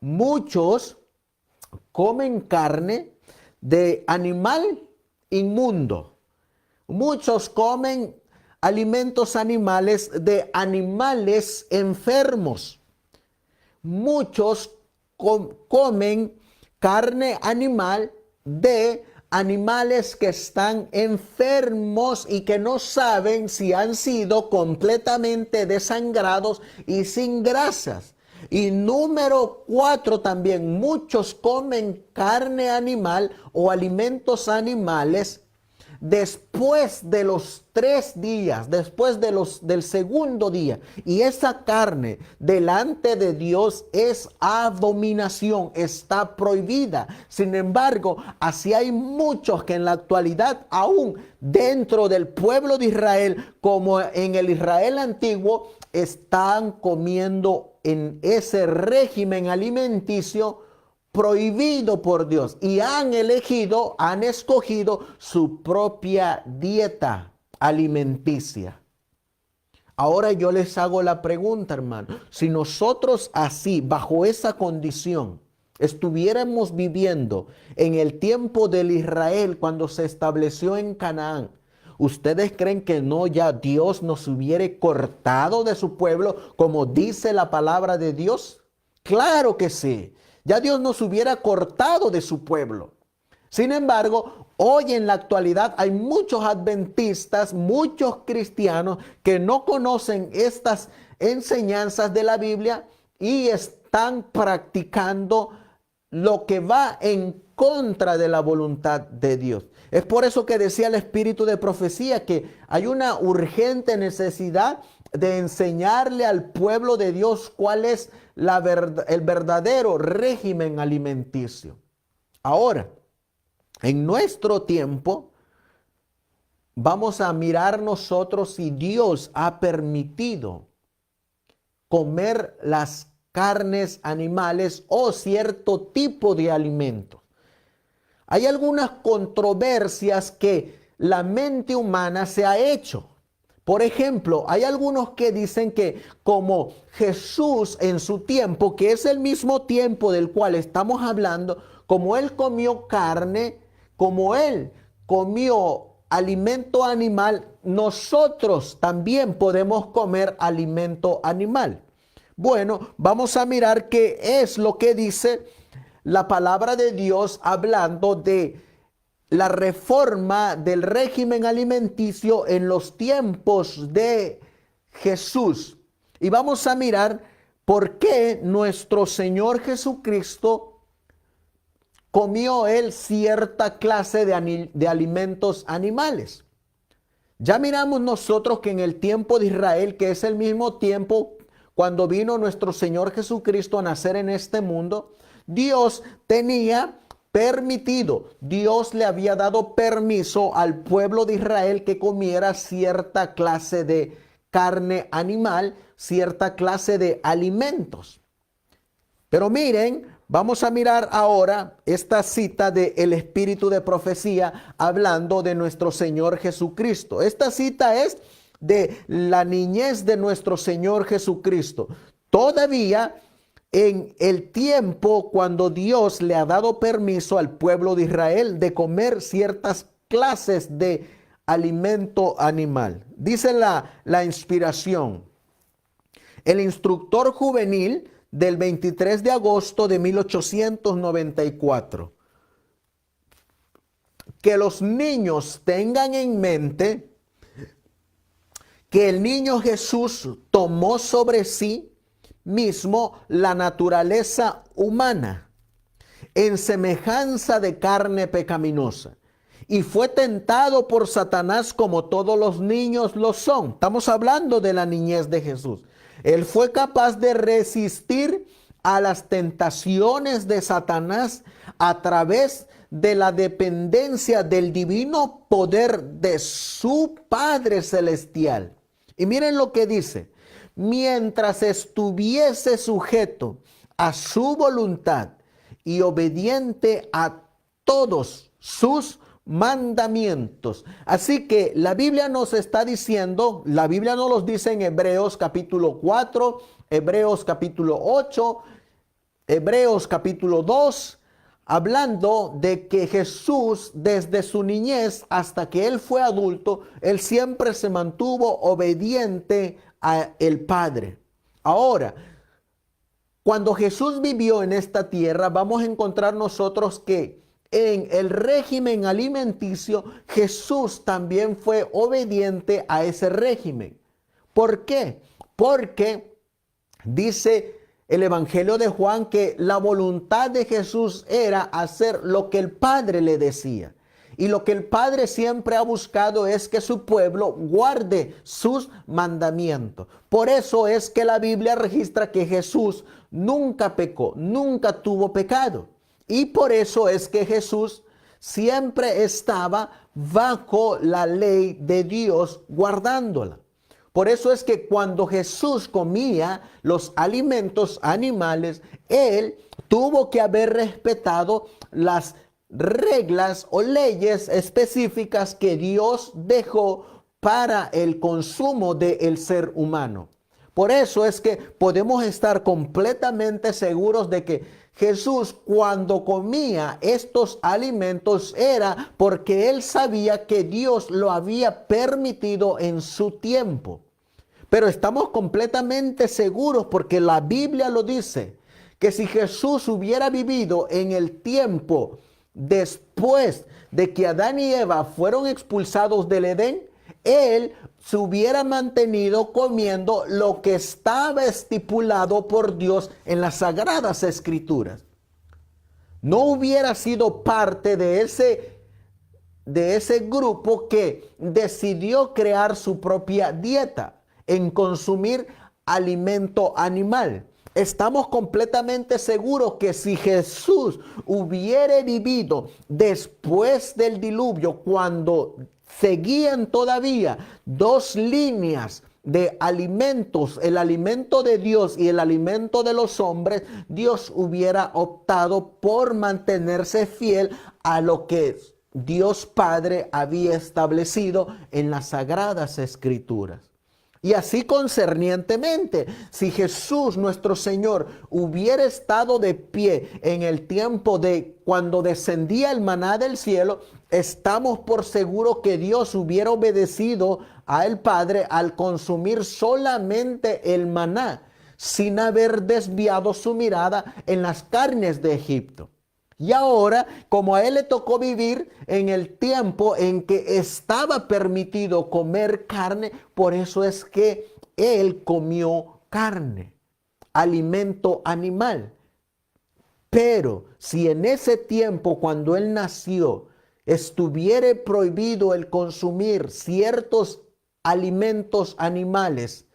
muchos comen carne de animal inmundo. Muchos comen alimentos animales de animales enfermos. Muchos comen carne animal de animales que están enfermos y que no saben si han sido completamente desangrados y sin grasas. Y número 4 también, muchos comen carne animal o alimentos animales después de los 3 días, después del segundo día. Y esa carne delante de Dios es abominación, está prohibida. Sin embargo, así hay muchos que en la actualidad, aún dentro del pueblo de Israel, como en el Israel antiguo, están comiendo en ese régimen alimenticio prohibido por Dios y han escogido su propia dieta alimenticia. Ahora yo les hago la pregunta, hermano, si nosotros así, bajo esa condición, estuviéramos viviendo en el tiempo del Israel cuando se estableció en Canaán, ¿ustedes creen que no ya Dios nos hubiera cortado de su pueblo como dice la palabra de Dios? Claro que sí. Ya Dios nos hubiera cortado de su pueblo. Sin embargo, hoy en la actualidad hay muchos adventistas, muchos cristianos que no conocen estas enseñanzas de la Biblia y están practicando lo que va en contra de la voluntad de Dios. Es por eso que decía el espíritu de profecía que hay una urgente necesidad de enseñarle al pueblo de Dios cuál es el verdadero régimen alimenticio. Ahora, en nuestro tiempo, vamos a mirar nosotros si Dios ha permitido comer las carnes animales o cierto tipo de alimentos. Hay algunas controversias que la mente humana se ha hecho. Por ejemplo, hay algunos que dicen que como Jesús en su tiempo, que es el mismo tiempo del cual estamos hablando, como él comió carne, como él comió alimento animal, nosotros también podemos comer alimento animal. Bueno, vamos a mirar qué es lo que dice la palabra de Dios hablando de la reforma del régimen alimenticio en los tiempos de Jesús. Y vamos a mirar por qué nuestro Señor Jesucristo comió él cierta clase de alimentos animales. Ya miramos nosotros que en el tiempo de Israel, que es el mismo tiempo cuando vino nuestro Señor Jesucristo a nacer en este mundo, Dios tenía permitido, Dios le había dado permiso al pueblo de Israel que comiera cierta clase de carne animal, cierta clase de alimentos. Pero miren, vamos a mirar ahora esta cita del Espíritu de Profecía hablando de nuestro Señor Jesucristo. Esta cita es de la niñez de nuestro Señor Jesucristo. Todavía en el tiempo cuando Dios le ha dado permiso al pueblo de Israel de comer ciertas clases de alimento animal. Dice la inspiración. El instructor juvenil del 23 de agosto de 1894. Que los niños tengan en mente que el niño Jesús tomó sobre sí mismo la naturaleza humana en semejanza de carne pecaminosa y fue tentado por Satanás como todos los niños lo son. Estamos hablando de la niñez de Jesús. Él fue capaz de resistir a las tentaciones de Satanás a través de la dependencia del divino poder de su Padre Celestial. Y miren lo que dice: mientras estuviese sujeto a su voluntad y obediente a todos sus mandamientos. Así que la Biblia nos está diciendo, la Biblia nos los dice en Hebreos capítulo 4, Hebreos capítulo 8, Hebreos capítulo 2, hablando de que Jesús desde su niñez hasta que él fue adulto, él siempre se mantuvo obediente al Padre. Ahora, cuando Jesús vivió en esta tierra, vamos a encontrar nosotros que en el régimen alimenticio, Jesús también fue obediente a ese régimen. ¿Por qué? Porque dice el Evangelio de Juan que la voluntad de Jesús era hacer lo que el Padre le decía. Y lo que el Padre siempre ha buscado es que su pueblo guarde sus mandamientos. Por eso es que la Biblia registra que Jesús nunca pecó, nunca tuvo pecado. Y por eso es que Jesús siempre estaba bajo la ley de Dios, guardándola. Por eso es que cuando Jesús comía los alimentos animales, él tuvo que haber respetado las reglas o leyes específicas que Dios dejó para el consumo del ser humano. Por eso es que podemos estar completamente seguros de que Jesús, cuando comía estos alimentos, era porque él sabía que Dios lo había permitido en su tiempo. Pero estamos completamente seguros porque la Biblia lo dice, que si Jesús hubiera vivido en el tiempo después de que Adán y Eva fueron expulsados del Edén, él se hubiera mantenido comiendo lo que estaba estipulado por Dios en las Sagradas Escrituras. No hubiera sido parte de ese grupo que decidió crear su propia dieta en consumir alimento animal. estamos completamente seguros que si Jesús hubiera vivido después del diluvio, cuando seguían todavía dos líneas de alimentos, el alimento de Dios y el alimento de los hombres, Dios hubiera optado por mantenerse fiel a lo que Dios Padre había establecido en las Sagradas Escrituras. Y así concernientemente, si Jesús nuestro Señor hubiera estado de pie en el tiempo de cuando descendía el maná del cielo, estamos por seguro que Dios hubiera obedecido al Padre al consumir solamente el maná, sin haber desviado su mirada en las carnes de Egipto. Y ahora, como a él le tocó vivir en el tiempo en que estaba permitido comer carne, por eso es que él comió carne, alimento animal. Pero si en ese tiempo, cuando él nació, estuviera prohibido el consumir ciertos alimentos animales,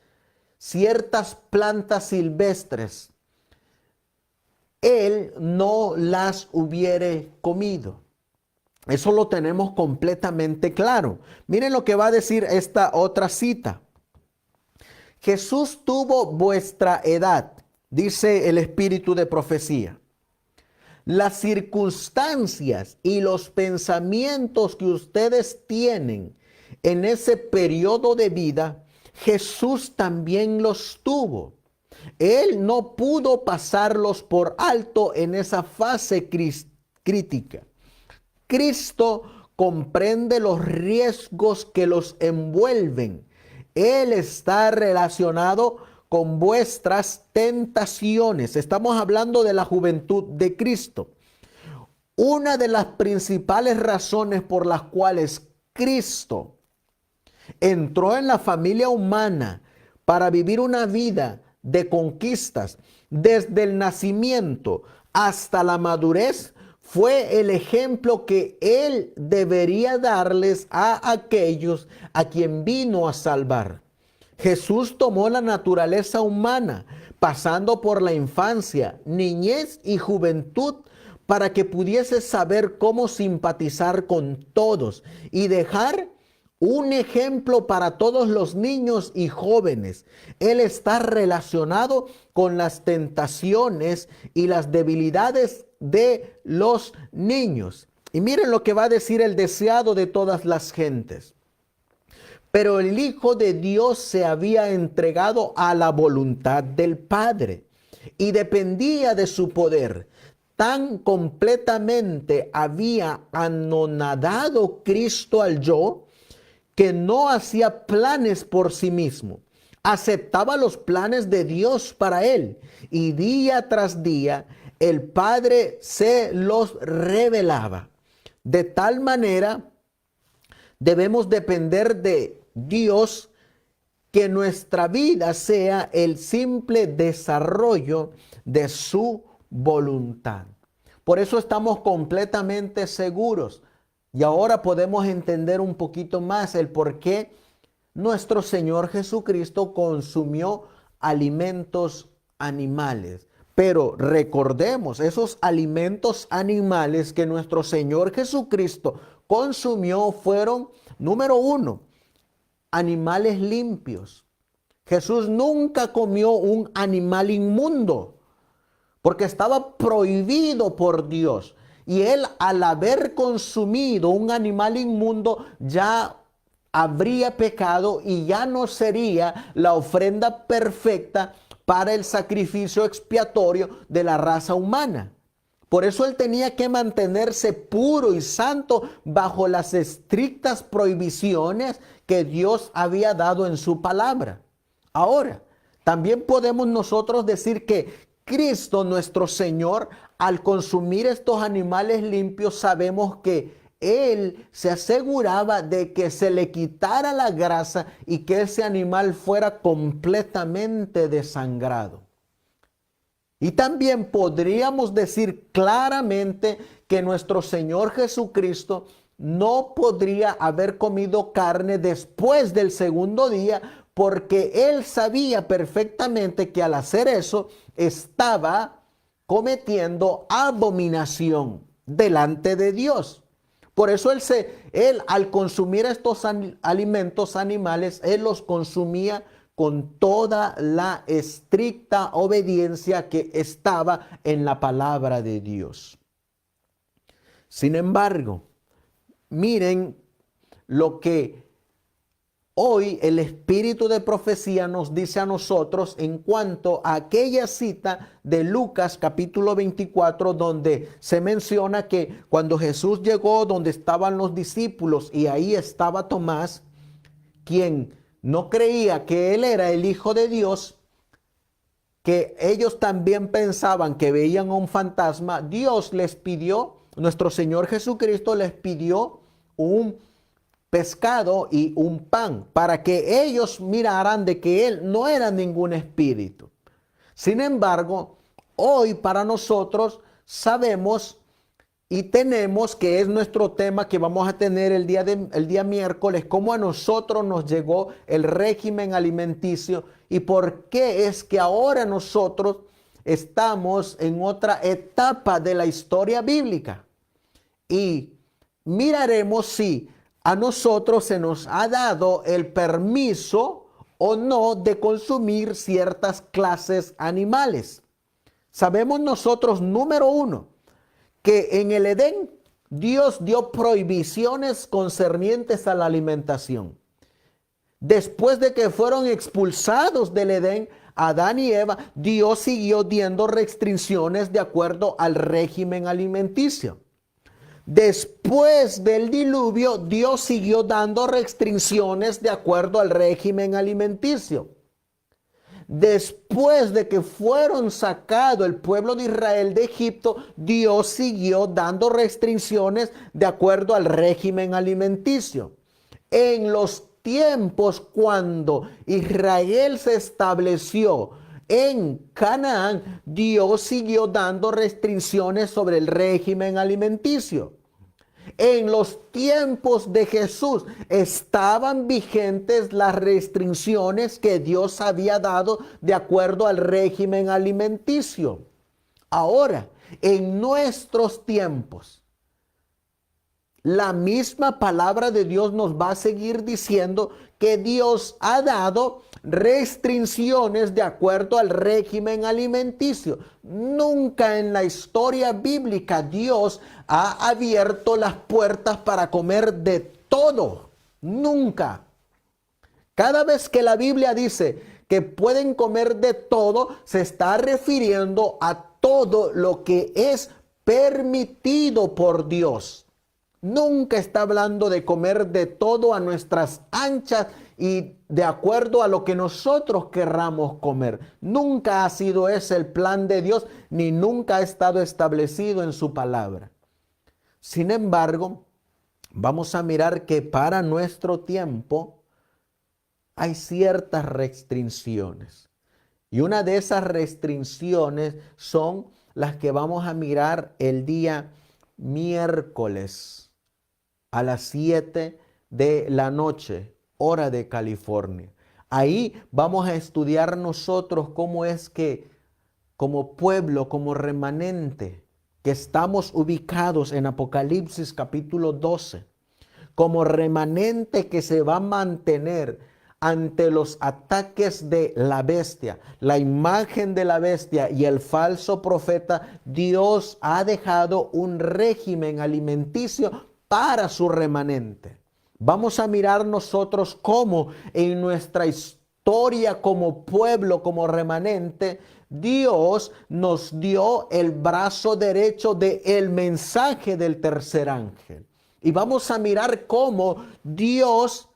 ciertas plantas silvestres, él no las hubiera comido. Eso lo tenemos completamente claro. Miren lo que va a decir esta otra cita. Jesús tuvo vuestra edad, dice el espíritu de profecía. Las circunstancias y los pensamientos que ustedes tienen en ese periodo de vida, Jesús también los tuvo. Él no pudo pasarlos por alto en esa fase crítica. Cristo comprende los riesgos que los envuelven. Él está relacionado con vuestras tentaciones. Estamos hablando de la juventud de Cristo. Una de las principales razones por las cuales Cristo entró en la familia humana para vivir una vida de conquistas desde el nacimiento hasta la madurez fue el ejemplo que él debería darles a aquellos a quien vino a salvar. Jesús tomó la naturaleza humana, pasando por la infancia, niñez y juventud, para que pudiese saber cómo simpatizar con todos y dejar un ejemplo para todos los niños y jóvenes. Él está relacionado con las tentaciones y las debilidades de los niños. Y miren lo que va a decir el deseado de todas las gentes. Pero el Hijo de Dios se había entregado a la voluntad del Padre y dependía de su poder. Tan completamente había anonadado Cristo al yo, que no hacía planes por sí mismo. Aceptaba los planes de Dios para él. Y día tras día el Padre se los revelaba. De tal manera debemos depender de Dios, que nuestra vida sea el simple desarrollo de su voluntad. Por eso estamos completamente seguros. Y ahora podemos entender un poquito más el por qué nuestro Señor Jesucristo consumió alimentos animales. Pero recordemos, esos alimentos animales que nuestro Señor Jesucristo consumió fueron, número uno, animales limpios. Jesús nunca comió un animal inmundo, porque estaba prohibido por Dios. Y él, al haber consumido un animal inmundo, ya habría pecado y ya no sería la ofrenda perfecta para el sacrificio expiatorio de la raza humana. Por eso él tenía que mantenerse puro y santo bajo las estrictas prohibiciones que Dios había dado en su palabra. Ahora, también podemos nosotros decir que Cristo, nuestro Señor, al consumir estos animales limpios, sabemos que Él se aseguraba de que se le quitara la grasa y que ese animal fuera completamente desangrado. Y también podríamos decir claramente que nuestro Señor Jesucristo no podría haber comido carne después del segundo día, porque él sabía perfectamente que al hacer eso estaba cometiendo abominación delante de Dios. Por eso él al consumir estos alimentos animales, él los consumía con toda la estricta obediencia que estaba en la palabra de Dios. Sin embargo, miren lo que hoy el espíritu de profecía nos dice a nosotros en cuanto a aquella cita de Lucas capítulo 24, donde se menciona que cuando Jesús llegó donde estaban los discípulos y ahí estaba Tomás, quien no creía que él era el Hijo de Dios, que ellos también pensaban que veían a un fantasma, Dios les pidió, nuestro Señor Jesucristo les pidió un pescado y un pan para que ellos miraran de que él no era ningún espíritu. Sin embargo, hoy para nosotros sabemos y tenemos, que es nuestro tema que vamos a tener el día miércoles, cómo a nosotros nos llegó el régimen alimenticio y por qué es que ahora nosotros estamos en otra etapa de la historia bíblica. Y miraremos si a nosotros se nos ha dado el permiso o no de consumir ciertas clases animales. Sabemos nosotros, número uno, que en el Edén Dios dio prohibiciones concernientes a la alimentación. Después de que fueron expulsados del Edén, Adán y Eva, Dios siguió dando restricciones de acuerdo al régimen alimenticio. Después del diluvio, Dios siguió dando restricciones de acuerdo al régimen alimenticio. Después de que fueron sacados el pueblo de Israel de Egipto, Dios siguió dando restricciones de acuerdo al régimen alimenticio. En los tiempos cuando Israel se estableció en Canaán, Dios siguió dando restricciones sobre el régimen alimenticio. En los tiempos de Jesús estaban vigentes las restricciones que Dios había dado de acuerdo al régimen alimenticio. Ahora, en nuestros tiempos, la misma palabra de Dios nos va a seguir diciendo que Dios ha dado restricciones de acuerdo al régimen alimenticio. Nunca en la historia bíblica Dios ha abierto las puertas para comer de todo. Nunca. Cada vez que la Biblia dice que pueden comer de todo, se está refiriendo a todo lo que es permitido por Dios. Nunca está hablando de comer de todo a nuestras anchas y de acuerdo a lo que nosotros querramos comer. Nunca ha sido ese el plan de Dios, ni nunca ha estado establecido en su palabra. Sin embargo, vamos a mirar que para nuestro tiempo hay ciertas restricciones. Y una de esas restricciones son las que vamos a mirar el día miércoles a las 7 de la noche, hora de California. Ahí vamos a estudiar nosotros cómo es que como pueblo, como remanente, que estamos ubicados en Apocalipsis capítulo 12, como remanente que se va a mantener ante los ataques de la bestia, la imagen de la bestia y el falso profeta, Dios ha dejado un régimen alimenticio para su remanente. Vamos a mirar nosotros cómo en nuestra historia como pueblo, como remanente, Dios nos dio el brazo derecho del mensaje del tercer ángel. Y vamos a mirar cómo Dios,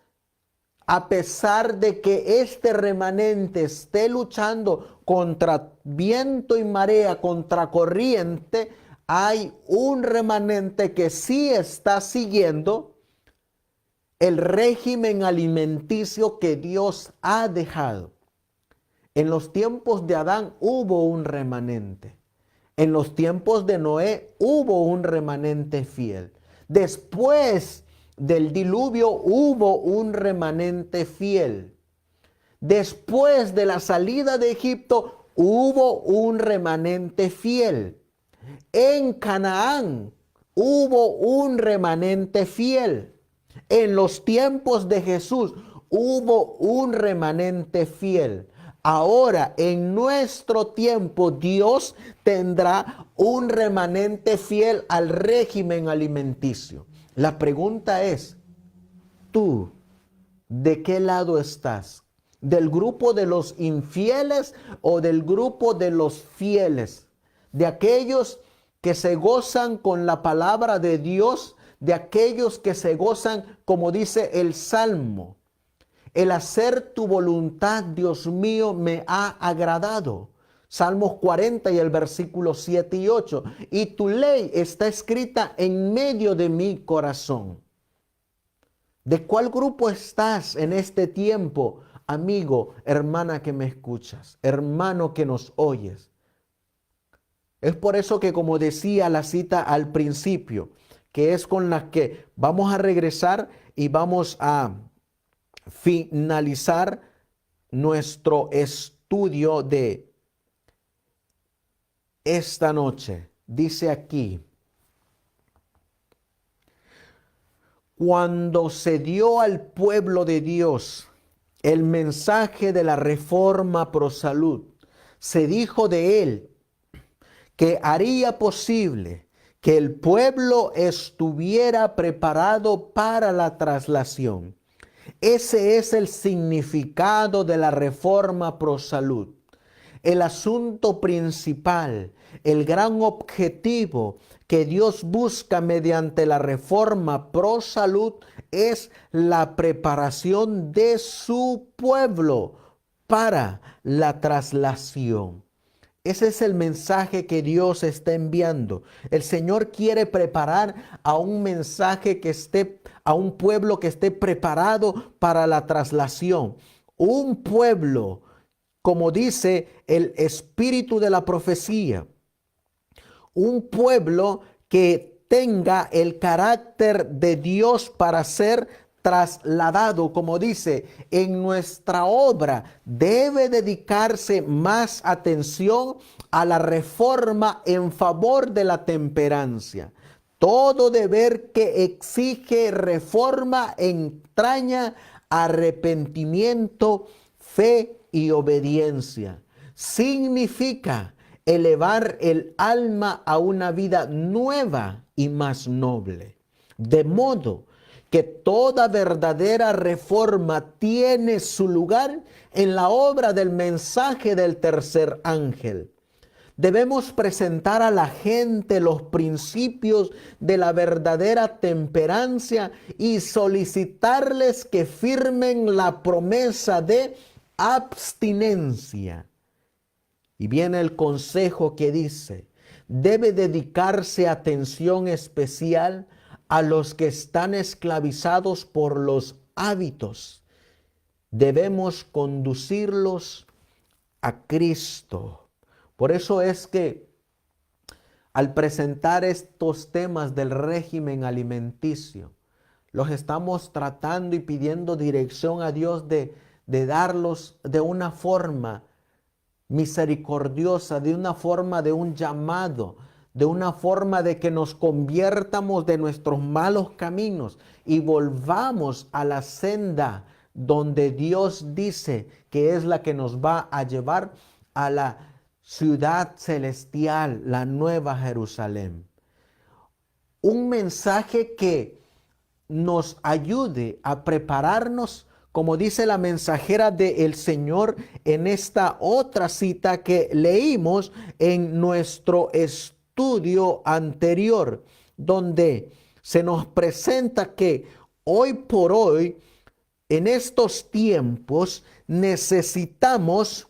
a pesar de que este remanente esté luchando contra viento y marea, contra corriente, hay un remanente que sí está siguiendo el régimen alimenticio que Dios ha dejado. En los tiempos de Adán hubo un remanente. En los tiempos de Noé hubo un remanente fiel. Después del diluvio hubo un remanente fiel. Después de la salida de Egipto hubo un remanente fiel. En Canaán hubo un remanente fiel. En los tiempos de Jesús hubo un remanente fiel. Ahora, en nuestro tiempo, Dios tendrá un remanente fiel al régimen alimenticio. La pregunta es, ¿tú de qué lado estás? ¿Del grupo de los infieles o del grupo de los fieles? De aquellos que se gozan con la palabra de Dios, de aquellos que se gozan, como dice el Salmo, el hacer tu voluntad, Dios mío, me ha agradado. Salmos 40 y el versículo 7 y 8. Y tu ley está escrita en medio de mi corazón. ¿De cuál grupo estás en este tiempo, amigo, hermana que me escuchas, hermano que nos oyes? Es por eso que, como decía la cita al principio, que es con la que vamos a regresar y vamos a finalizar nuestro estudio de esta noche. Dice aquí, cuando se dio al pueblo de Dios el mensaje de la reforma pro salud, se dijo de él que haría posible que el pueblo estuviera preparado para la traslación. Ese es el significado de la reforma pro salud. El asunto principal, el gran objetivo que Dios busca mediante la reforma pro salud es la preparación de su pueblo para la traslación. Ese es el mensaje que Dios está enviando. El Señor quiere preparar a un mensaje a un pueblo que esté preparado para la traslación. Un pueblo, como dice el espíritu de la profecía, un pueblo que tenga el carácter de Dios para ser trasladado, como dice, en nuestra obra debe dedicarse más atención a la reforma en favor de la temperancia. Todo deber que exige reforma entraña arrepentimiento, fe y obediencia. Significa elevar el alma a una vida nueva y más noble. De modo que toda verdadera reforma tiene su lugar en la obra del mensaje del tercer ángel. Debemos presentar a la gente los principios de la verdadera temperancia y solicitarles que firmen la promesa de abstinencia. Y viene el consejo que dice, debe dedicarse atención especial a los que están esclavizados por los hábitos. Debemos conducirlos a Cristo. Por eso es que al presentar estos temas del régimen alimenticio, los estamos tratando y pidiendo dirección a Dios de darlos de una forma misericordiosa, de una forma de un llamado, de una forma de que nos conviertamos de nuestros malos caminos y volvamos a la senda donde Dios dice que es la que nos va a llevar a la ciudad celestial, la nueva Jerusalén. Un mensaje que nos ayude a prepararnos, como dice la mensajera del Señor en esta otra cita que leímos en nuestro estudio anterior, donde se nos presenta que hoy por hoy, en estos tiempos, necesitamos,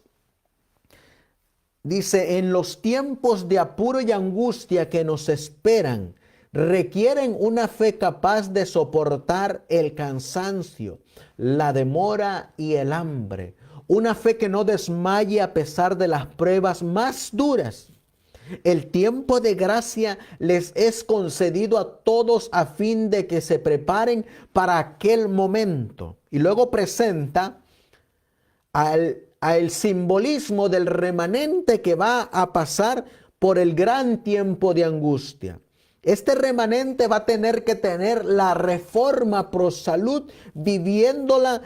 dice, en los tiempos de apuro y angustia que nos esperan, requieren una fe capaz de soportar el cansancio, la demora y el hambre. Una fe que no desmaye a pesar de las pruebas más duras. El tiempo de gracia les es concedido a todos a fin de que se preparen para aquel momento. Y luego presenta al simbolismo del remanente que va a pasar por el gran tiempo de angustia. Este remanente va a tener que tener la reforma pro salud, viviéndola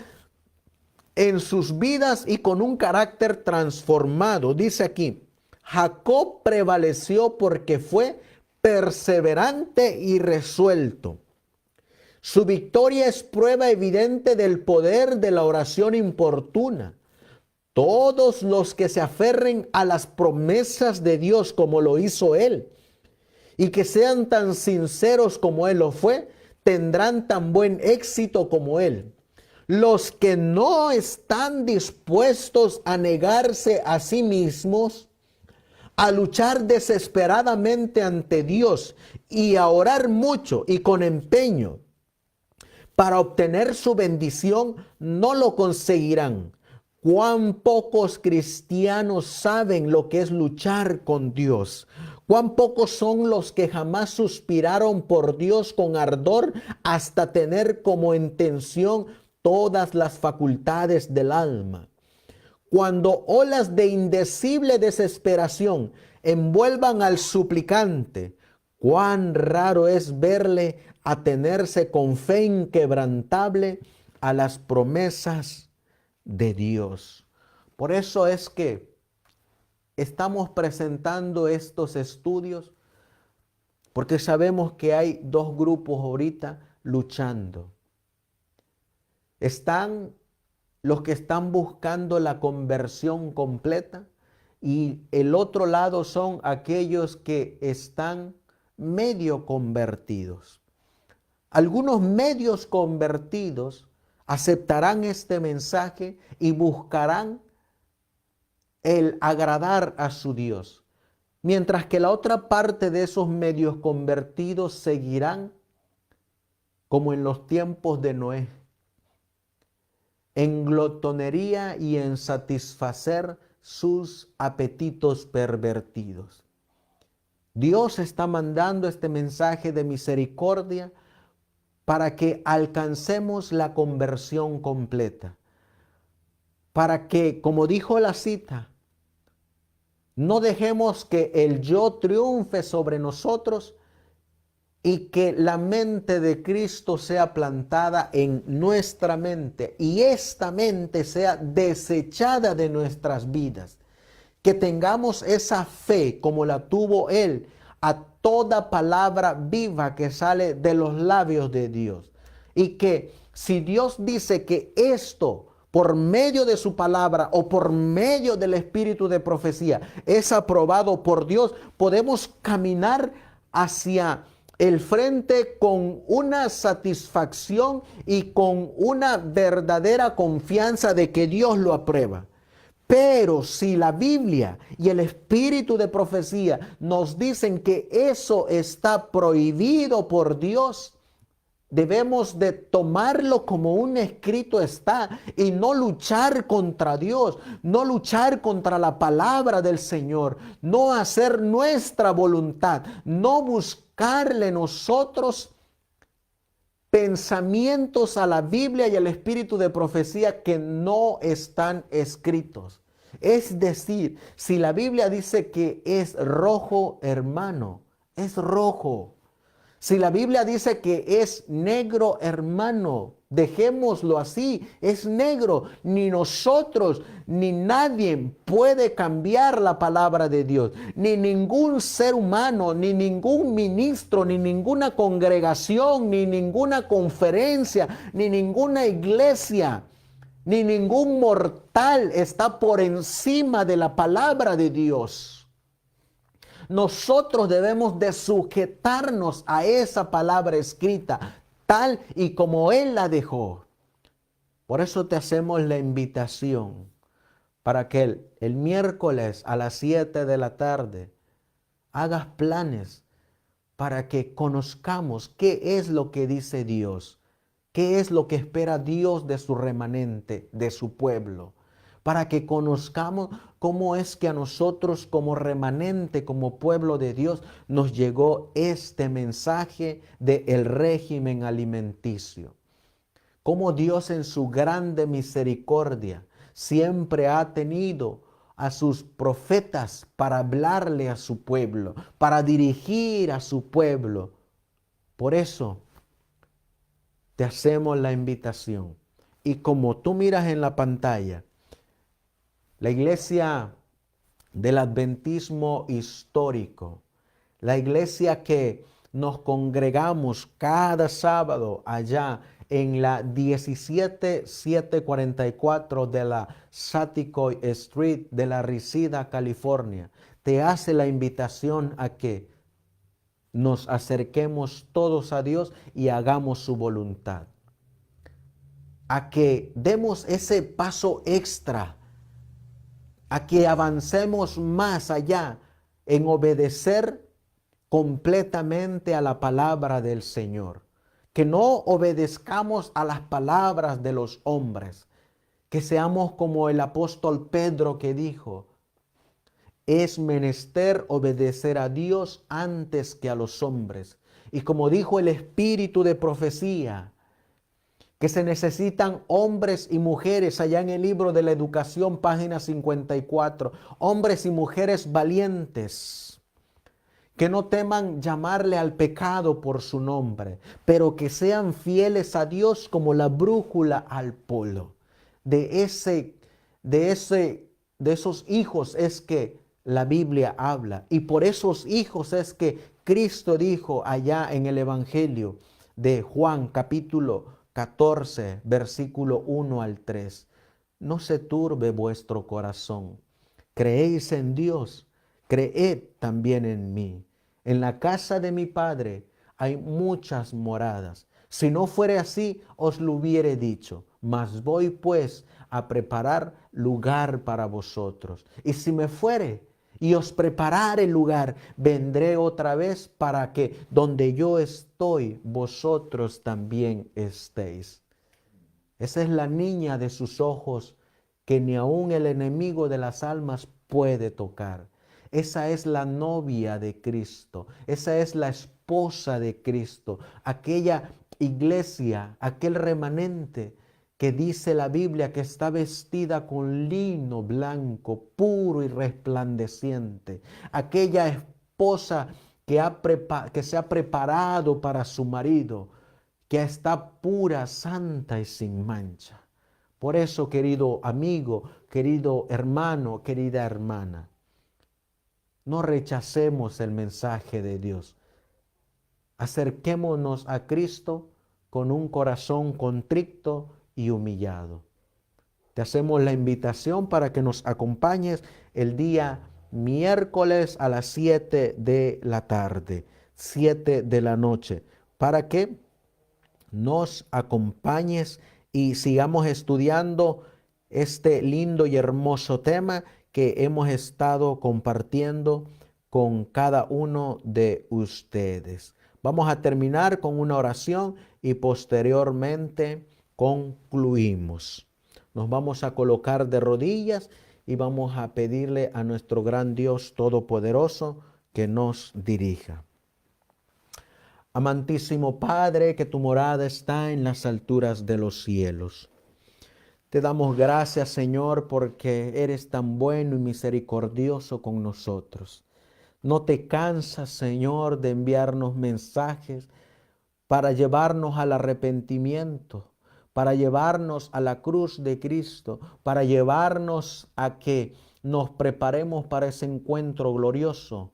en sus vidas y con un carácter transformado. Dice aquí, Jacob prevaleció porque fue perseverante y resuelto. Su victoria es prueba evidente del poder de la oración importuna. Todos los que se aferren a las promesas de Dios como lo hizo él, y que sean tan sinceros como él lo fue, tendrán tan buen éxito como él. Los que no están dispuestos a negarse a sí mismos, a luchar desesperadamente ante Dios y a orar mucho y con empeño para obtener su bendición, no lo conseguirán. Cuán pocos cristianos saben lo que es luchar con Dios. Cuán pocos son los que jamás suspiraron por Dios con ardor hasta tener como intención todas las facultades del alma. Cuando olas de indecible desesperación envuelvan al suplicante, cuán raro es verle atenerse con fe inquebrantable a las promesas de Dios. Por eso es que estamos presentando estos estudios, porque sabemos que hay dos grupos ahorita luchando. Están los que están buscando la conversión completa y el otro lado son aquellos que están medio convertidos. Algunos medios convertidos aceptarán este mensaje y buscarán el agradar a su Dios, mientras que la otra parte de esos medios convertidos seguirán como en los tiempos de Noé, en glotonería y en satisfacer sus apetitos pervertidos. Dios está mandando este mensaje de misericordia para que alcancemos la conversión completa. Para que, como dijo la cita, no dejemos que el yo triunfe sobre nosotros y que la mente de Cristo sea plantada en nuestra mente y esta mente sea desechada de nuestras vidas. Que tengamos esa fe como la tuvo Él a toda palabra viva que sale de los labios de Dios. Y que si Dios dice que esto por medio de su palabra o por medio del espíritu de profecía es aprobado por Dios, podemos caminar hacia el frente con una satisfacción y con una verdadera confianza de que Dios lo aprueba. Pero si la Biblia y el espíritu de profecía nos dicen que eso está prohibido por Dios, debemos de tomarlo como un escrito está y no luchar contra Dios, no luchar contra la palabra del Señor, no hacer nuestra voluntad, no buscarle nosotros pensamientos a la Biblia y al espíritu de profecía que no están escritos. Es decir, si la Biblia dice que es rojo, hermano, es rojo. Si la Biblia dice que es negro, hermano, dejémoslo así, es negro. Ni nosotros, ni nadie puede cambiar la palabra de Dios. Ni ningún ser humano, ni ningún ministro, ni ninguna congregación, ni ninguna conferencia, ni ninguna iglesia, ni ningún mortal está por encima de la palabra de Dios. Nosotros debemos de sujetarnos a esa palabra escrita, tal y como Él la dejó. Por eso te hacemos la invitación para que el miércoles a las 7 de la tarde hagas planes para que conozcamos qué es lo que dice Dios, qué es lo que espera Dios de su remanente, de su pueblo. Para que conozcamos cómo es que a nosotros como remanente, como pueblo de Dios, nos llegó este mensaje del régimen alimenticio. Cómo Dios en su grande misericordia siempre ha tenido a sus profetas para hablarle a su pueblo, para dirigir a su pueblo. Por eso te hacemos la invitación. Y como tú miras en la pantalla, la iglesia del adventismo histórico, la iglesia que nos congregamos cada sábado allá en la 17744 de la Saticoy Street de la Reseda, California, te hace la invitación a que nos acerquemos todos a Dios y hagamos su voluntad. A que demos ese paso extra, a que avancemos más allá en obedecer completamente a la palabra del Señor. Que no obedezcamos a las palabras de los hombres, que seamos como el apóstol Pedro que dijo, es menester obedecer a Dios antes que a los hombres. Y como dijo el espíritu de profecía, que se necesitan hombres y mujeres, allá en el libro de la educación, página 54, hombres y mujeres valientes, que no teman llamarle al pecado por su nombre, pero que sean fieles a Dios como la brújula al polo. De esos hijos es que la Biblia habla, y por esos hijos es que Cristo dijo allá en el Evangelio de Juan capítulo 14, versículo 1 al 3. No se turbe vuestro corazón. Creéis en Dios, creed también en mí. En la casa de mi Padre hay muchas moradas. Si no fuere así, os lo hubiere dicho. Mas voy pues a preparar lugar para vosotros. Y si me fuere y os preparare lugar, vendré otra vez para que donde yo estoy, vosotros también estéis. Esa es la niña de sus ojos que ni aun el enemigo de las almas puede tocar. Esa es la novia de Cristo. Esa es la esposa de Cristo. Aquella iglesia, aquel remanente que dice la Biblia que está vestida con lino blanco, puro y resplandeciente. Aquella esposa que se ha preparado para su marido, que está pura, santa y sin mancha. Por eso, querido amigo, querido hermano, querida hermana, no rechacemos el mensaje de Dios. Acerquémonos a Cristo con un corazón contrito y humillado. Te hacemos la invitación para que nos acompañes el día miércoles a las 7 de la tarde, 7 de la noche, para que nos acompañes y sigamos estudiando este lindo y hermoso tema que hemos estado compartiendo con cada uno de ustedes. Vamos a terminar con una oración y posteriormente concluimos. Nos vamos a colocar de rodillas y vamos a pedirle a nuestro gran Dios Todopoderoso que nos dirija. Amantísimo Padre, que tu morada está en las alturas de los cielos. Te damos gracias, Señor, porque eres tan bueno y misericordioso con nosotros. No te cansas, Señor, de enviarnos mensajes para llevarnos al arrepentimiento, para llevarnos a la cruz de Cristo, para llevarnos a que nos preparemos para ese encuentro glorioso,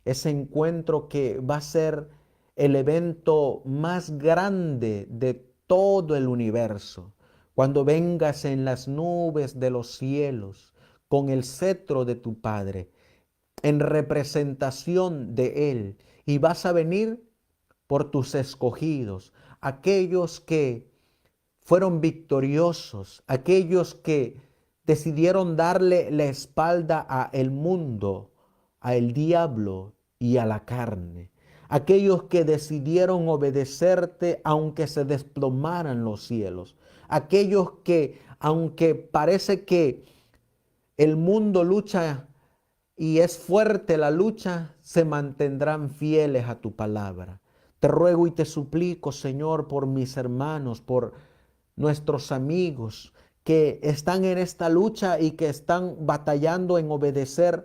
ese encuentro que va a ser el evento más grande de todo el universo. Cuando vengas en las nubes de los cielos con el cetro de tu Padre, en representación de Él, y vas a venir por tus escogidos, aquellos que fueron victoriosos, aquellos que decidieron darle la espalda a el mundo, a el diablo y a la carne. Aquellos que decidieron obedecerte aunque se desplomaran los cielos. Aquellos que, aunque parece que el mundo lucha y es fuerte la lucha, se mantendrán fieles a tu palabra. Te ruego y te suplico, Señor, por mis hermanos, por nuestros amigos que están en esta lucha y que están batallando en obedecer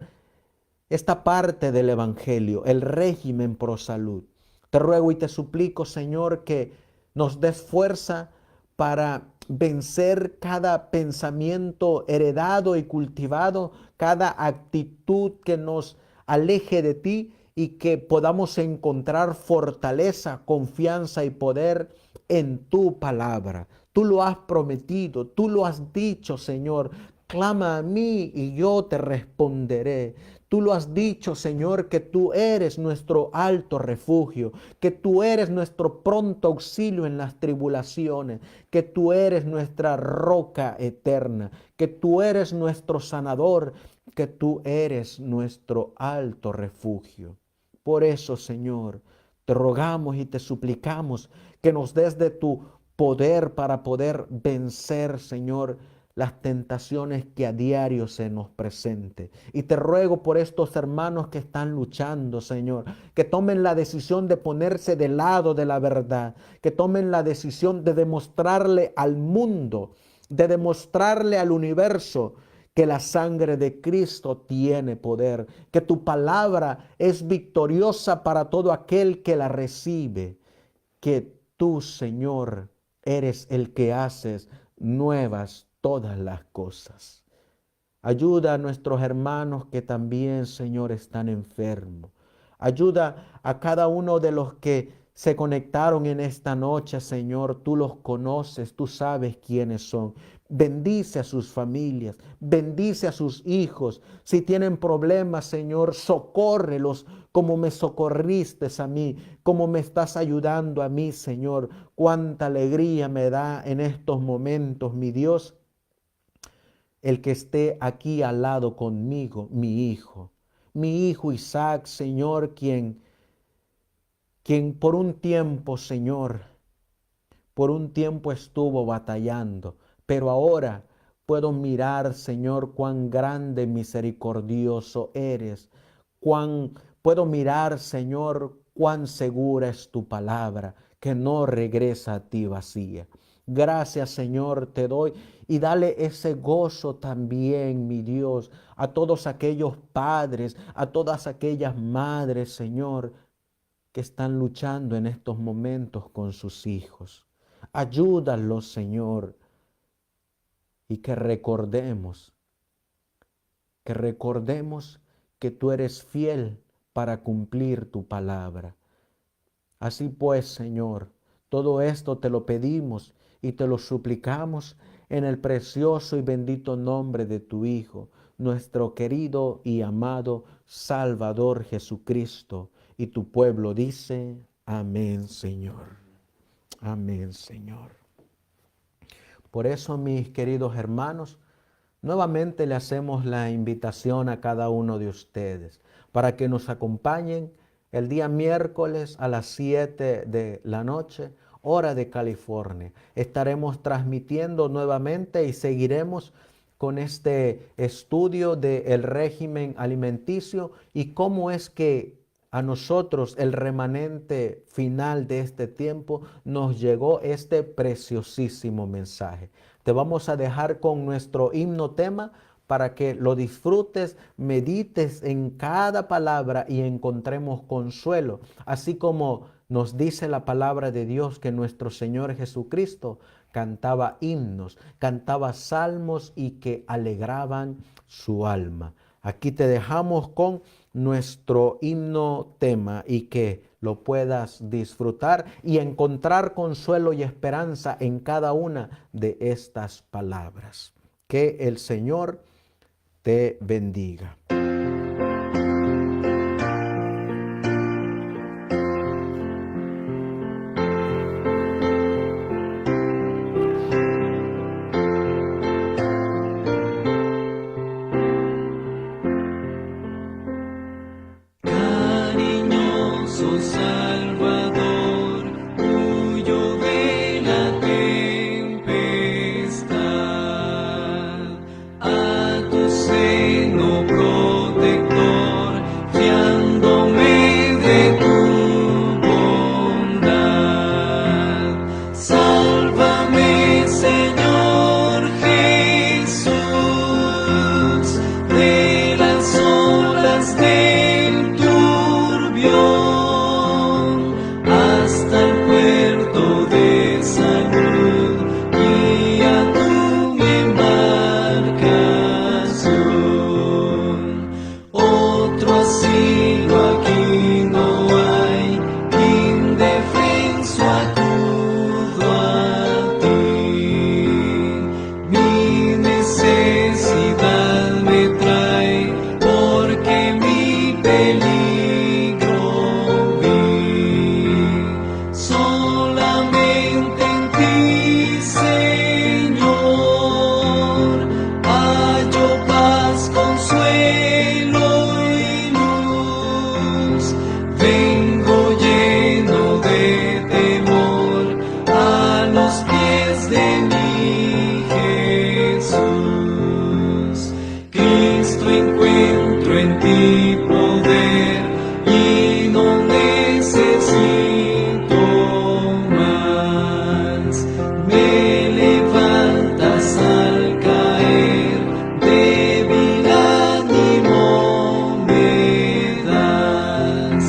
esta parte del Evangelio, el régimen pro salud. Te ruego y te suplico, Señor, que nos des fuerza para vencer cada pensamiento heredado y cultivado, cada actitud que nos aleje de ti y que podamos encontrar fortaleza, confianza y poder en tu palabra. Tú lo has prometido, tú lo has dicho, Señor. Clama a mí y yo te responderé. Tú lo has dicho, Señor, que tú eres nuestro alto refugio, que tú eres nuestro pronto auxilio en las tribulaciones, que tú eres nuestra roca eterna, que tú eres nuestro sanador, que tú eres nuestro alto refugio. Por eso, Señor, te rogamos y te suplicamos que nos des de tu poder para poder vencer, Señor, las tentaciones que a diario se nos presenten. Y te ruego por estos hermanos que están luchando, Señor, que tomen la decisión de ponerse del lado de la verdad, que tomen la decisión de demostrarle al mundo, de demostrarle al universo que la sangre de Cristo tiene poder, que tu palabra es victoriosa para todo aquel que la recibe, que tú, Señor, eres el que haces nuevas todas las cosas. Ayuda a nuestros hermanos que también, Señor, están enfermos. Ayuda a cada uno de los que se conectaron en esta noche, Señor. Tú los conoces, tú sabes quiénes son. Bendice a sus familias, bendice a sus hijos. Si tienen problemas, Señor, socórrelos como me socorriste a mí, como me estás ayudando a mí, Señor. Cuánta alegría me da en estos momentos, mi Dios, el que esté aquí al lado conmigo, mi hijo Isaac, Señor, quien por un tiempo, Señor, por un tiempo estuvo batallando, pero ahora puedo mirar, Señor, cuán grande y misericordioso eres, puedo mirar, Señor, cuán segura es tu palabra, que no regresa a ti vacía. Gracias, Señor, te doy y dale ese gozo también, mi Dios, a todos aquellos padres, a todas aquellas madres, Señor, que están luchando en estos momentos con sus hijos. Ayúdalos, Señor, y que recordemos que tú eres fiel para cumplir tu palabra. Así pues, Señor, todo esto te lo pedimos y te lo suplicamos en el precioso y bendito nombre de tu Hijo, nuestro querido y amado Salvador Jesucristo. Y tu pueblo dice, amén, Señor. Amén, Señor. Por eso, mis queridos hermanos, nuevamente le hacemos la invitación a cada uno de ustedes para que nos acompañen el día miércoles a las 7 de la noche, hora de California. Estaremos transmitiendo nuevamente y seguiremos con este estudio del régimen alimenticio y cómo es que a nosotros, el remanente final de este tiempo, nos llegó este preciosísimo mensaje. Te vamos a dejar con nuestro himno tema para que lo disfrutes, medites en cada palabra y encontremos consuelo, así como nos dice la palabra de Dios que nuestro Señor Jesucristo cantaba himnos, cantaba salmos y que alegraban su alma. Aquí te dejamos con nuestro himno tema y que lo puedas disfrutar y encontrar consuelo y esperanza en cada una de estas palabras. Que el Señor te bendiga. Salvador, huyo de la tempestad, a tu seno en ti poder y no necesito más. Me levantas al caer, débil ánimo me das.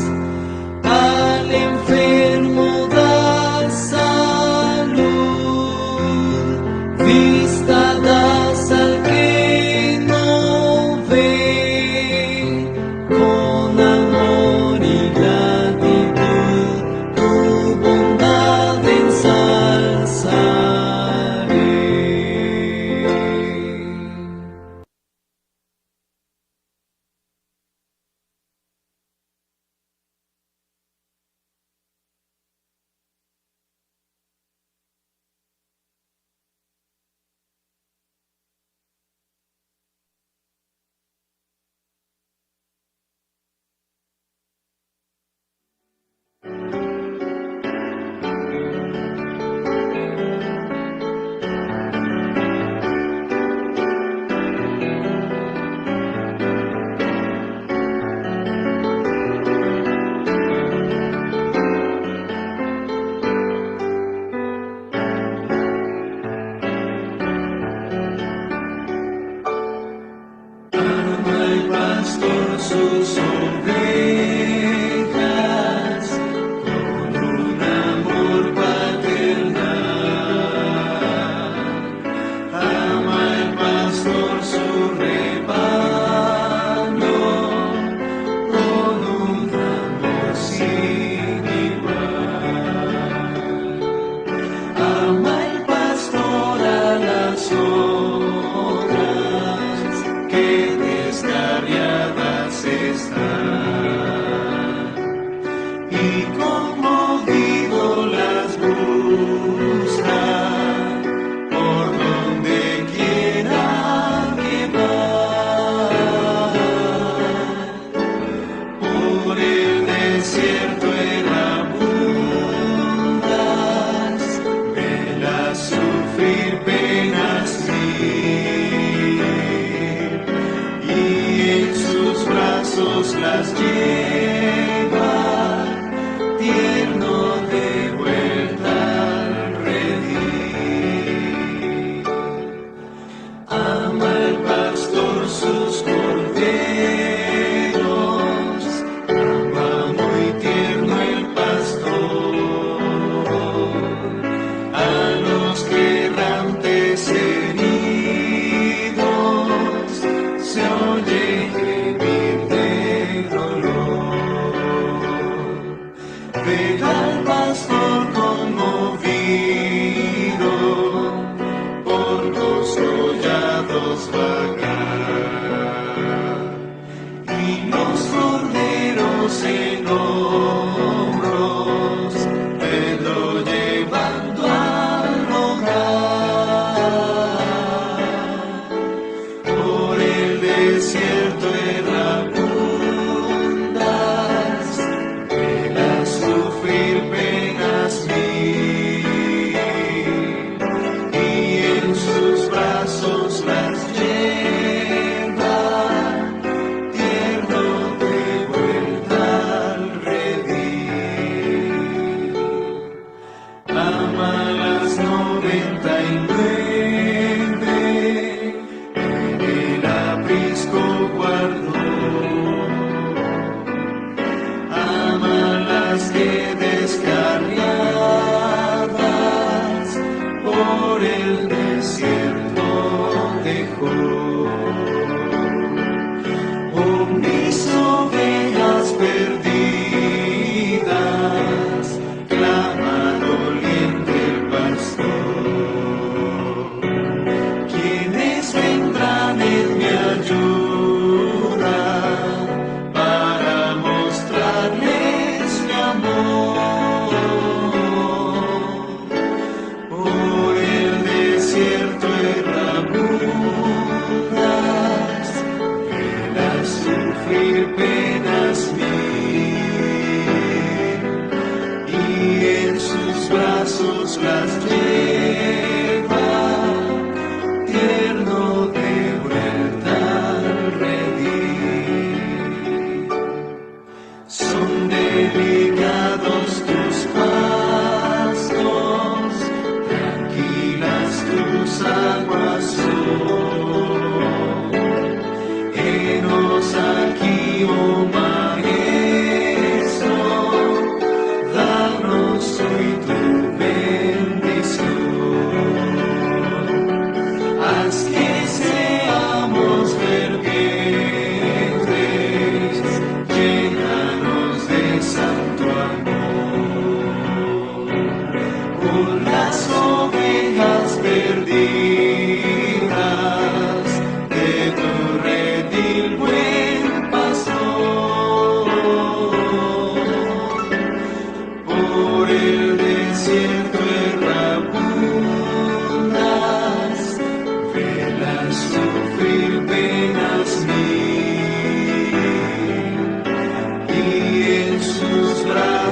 Al enfermo das salud, vista das al que no ve. Con amor y gratitud tu bondad ensalzaré. Ama el pastor sus ovejas con un amor paternal. Ama el pastor su rebaño con un amor sin igual. Ama el pastor a las ovejas que descarriadas están y conmovido las busca por donde quiera que van. Por el desierto errabundas, velas sufrir penas mil, y en sus brazos las lleva, tierno de vuelta al redil. Ama el pastor sus corderos, ama muy tierno el pastor, a los que errantes heridos se oye gemir de dolor. Ve al pastor conmovido por los collados vagar, y los corderos en hombros, vedlo llevando al hogar. Por el desierto errabundas, velas sufrir penas mil, y en sus brazos las lleva, tierno de vuelta al redil. Ama las 99, en el aprisco guardó. Ama las que descarriadas por el desierto dejó. Oh, mis ovejas perdidas, clama doliente el pastor. ¿Quiénes vendrán en mi ayuda para mostrarles mi amor? Por el desierto errabundas, velas sufrir penas mil, y en sus brazos las lleva, tierno de vuelta al redil.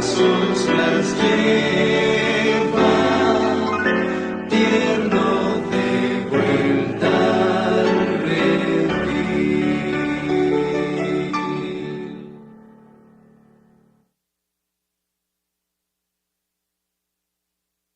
pasos las lleva.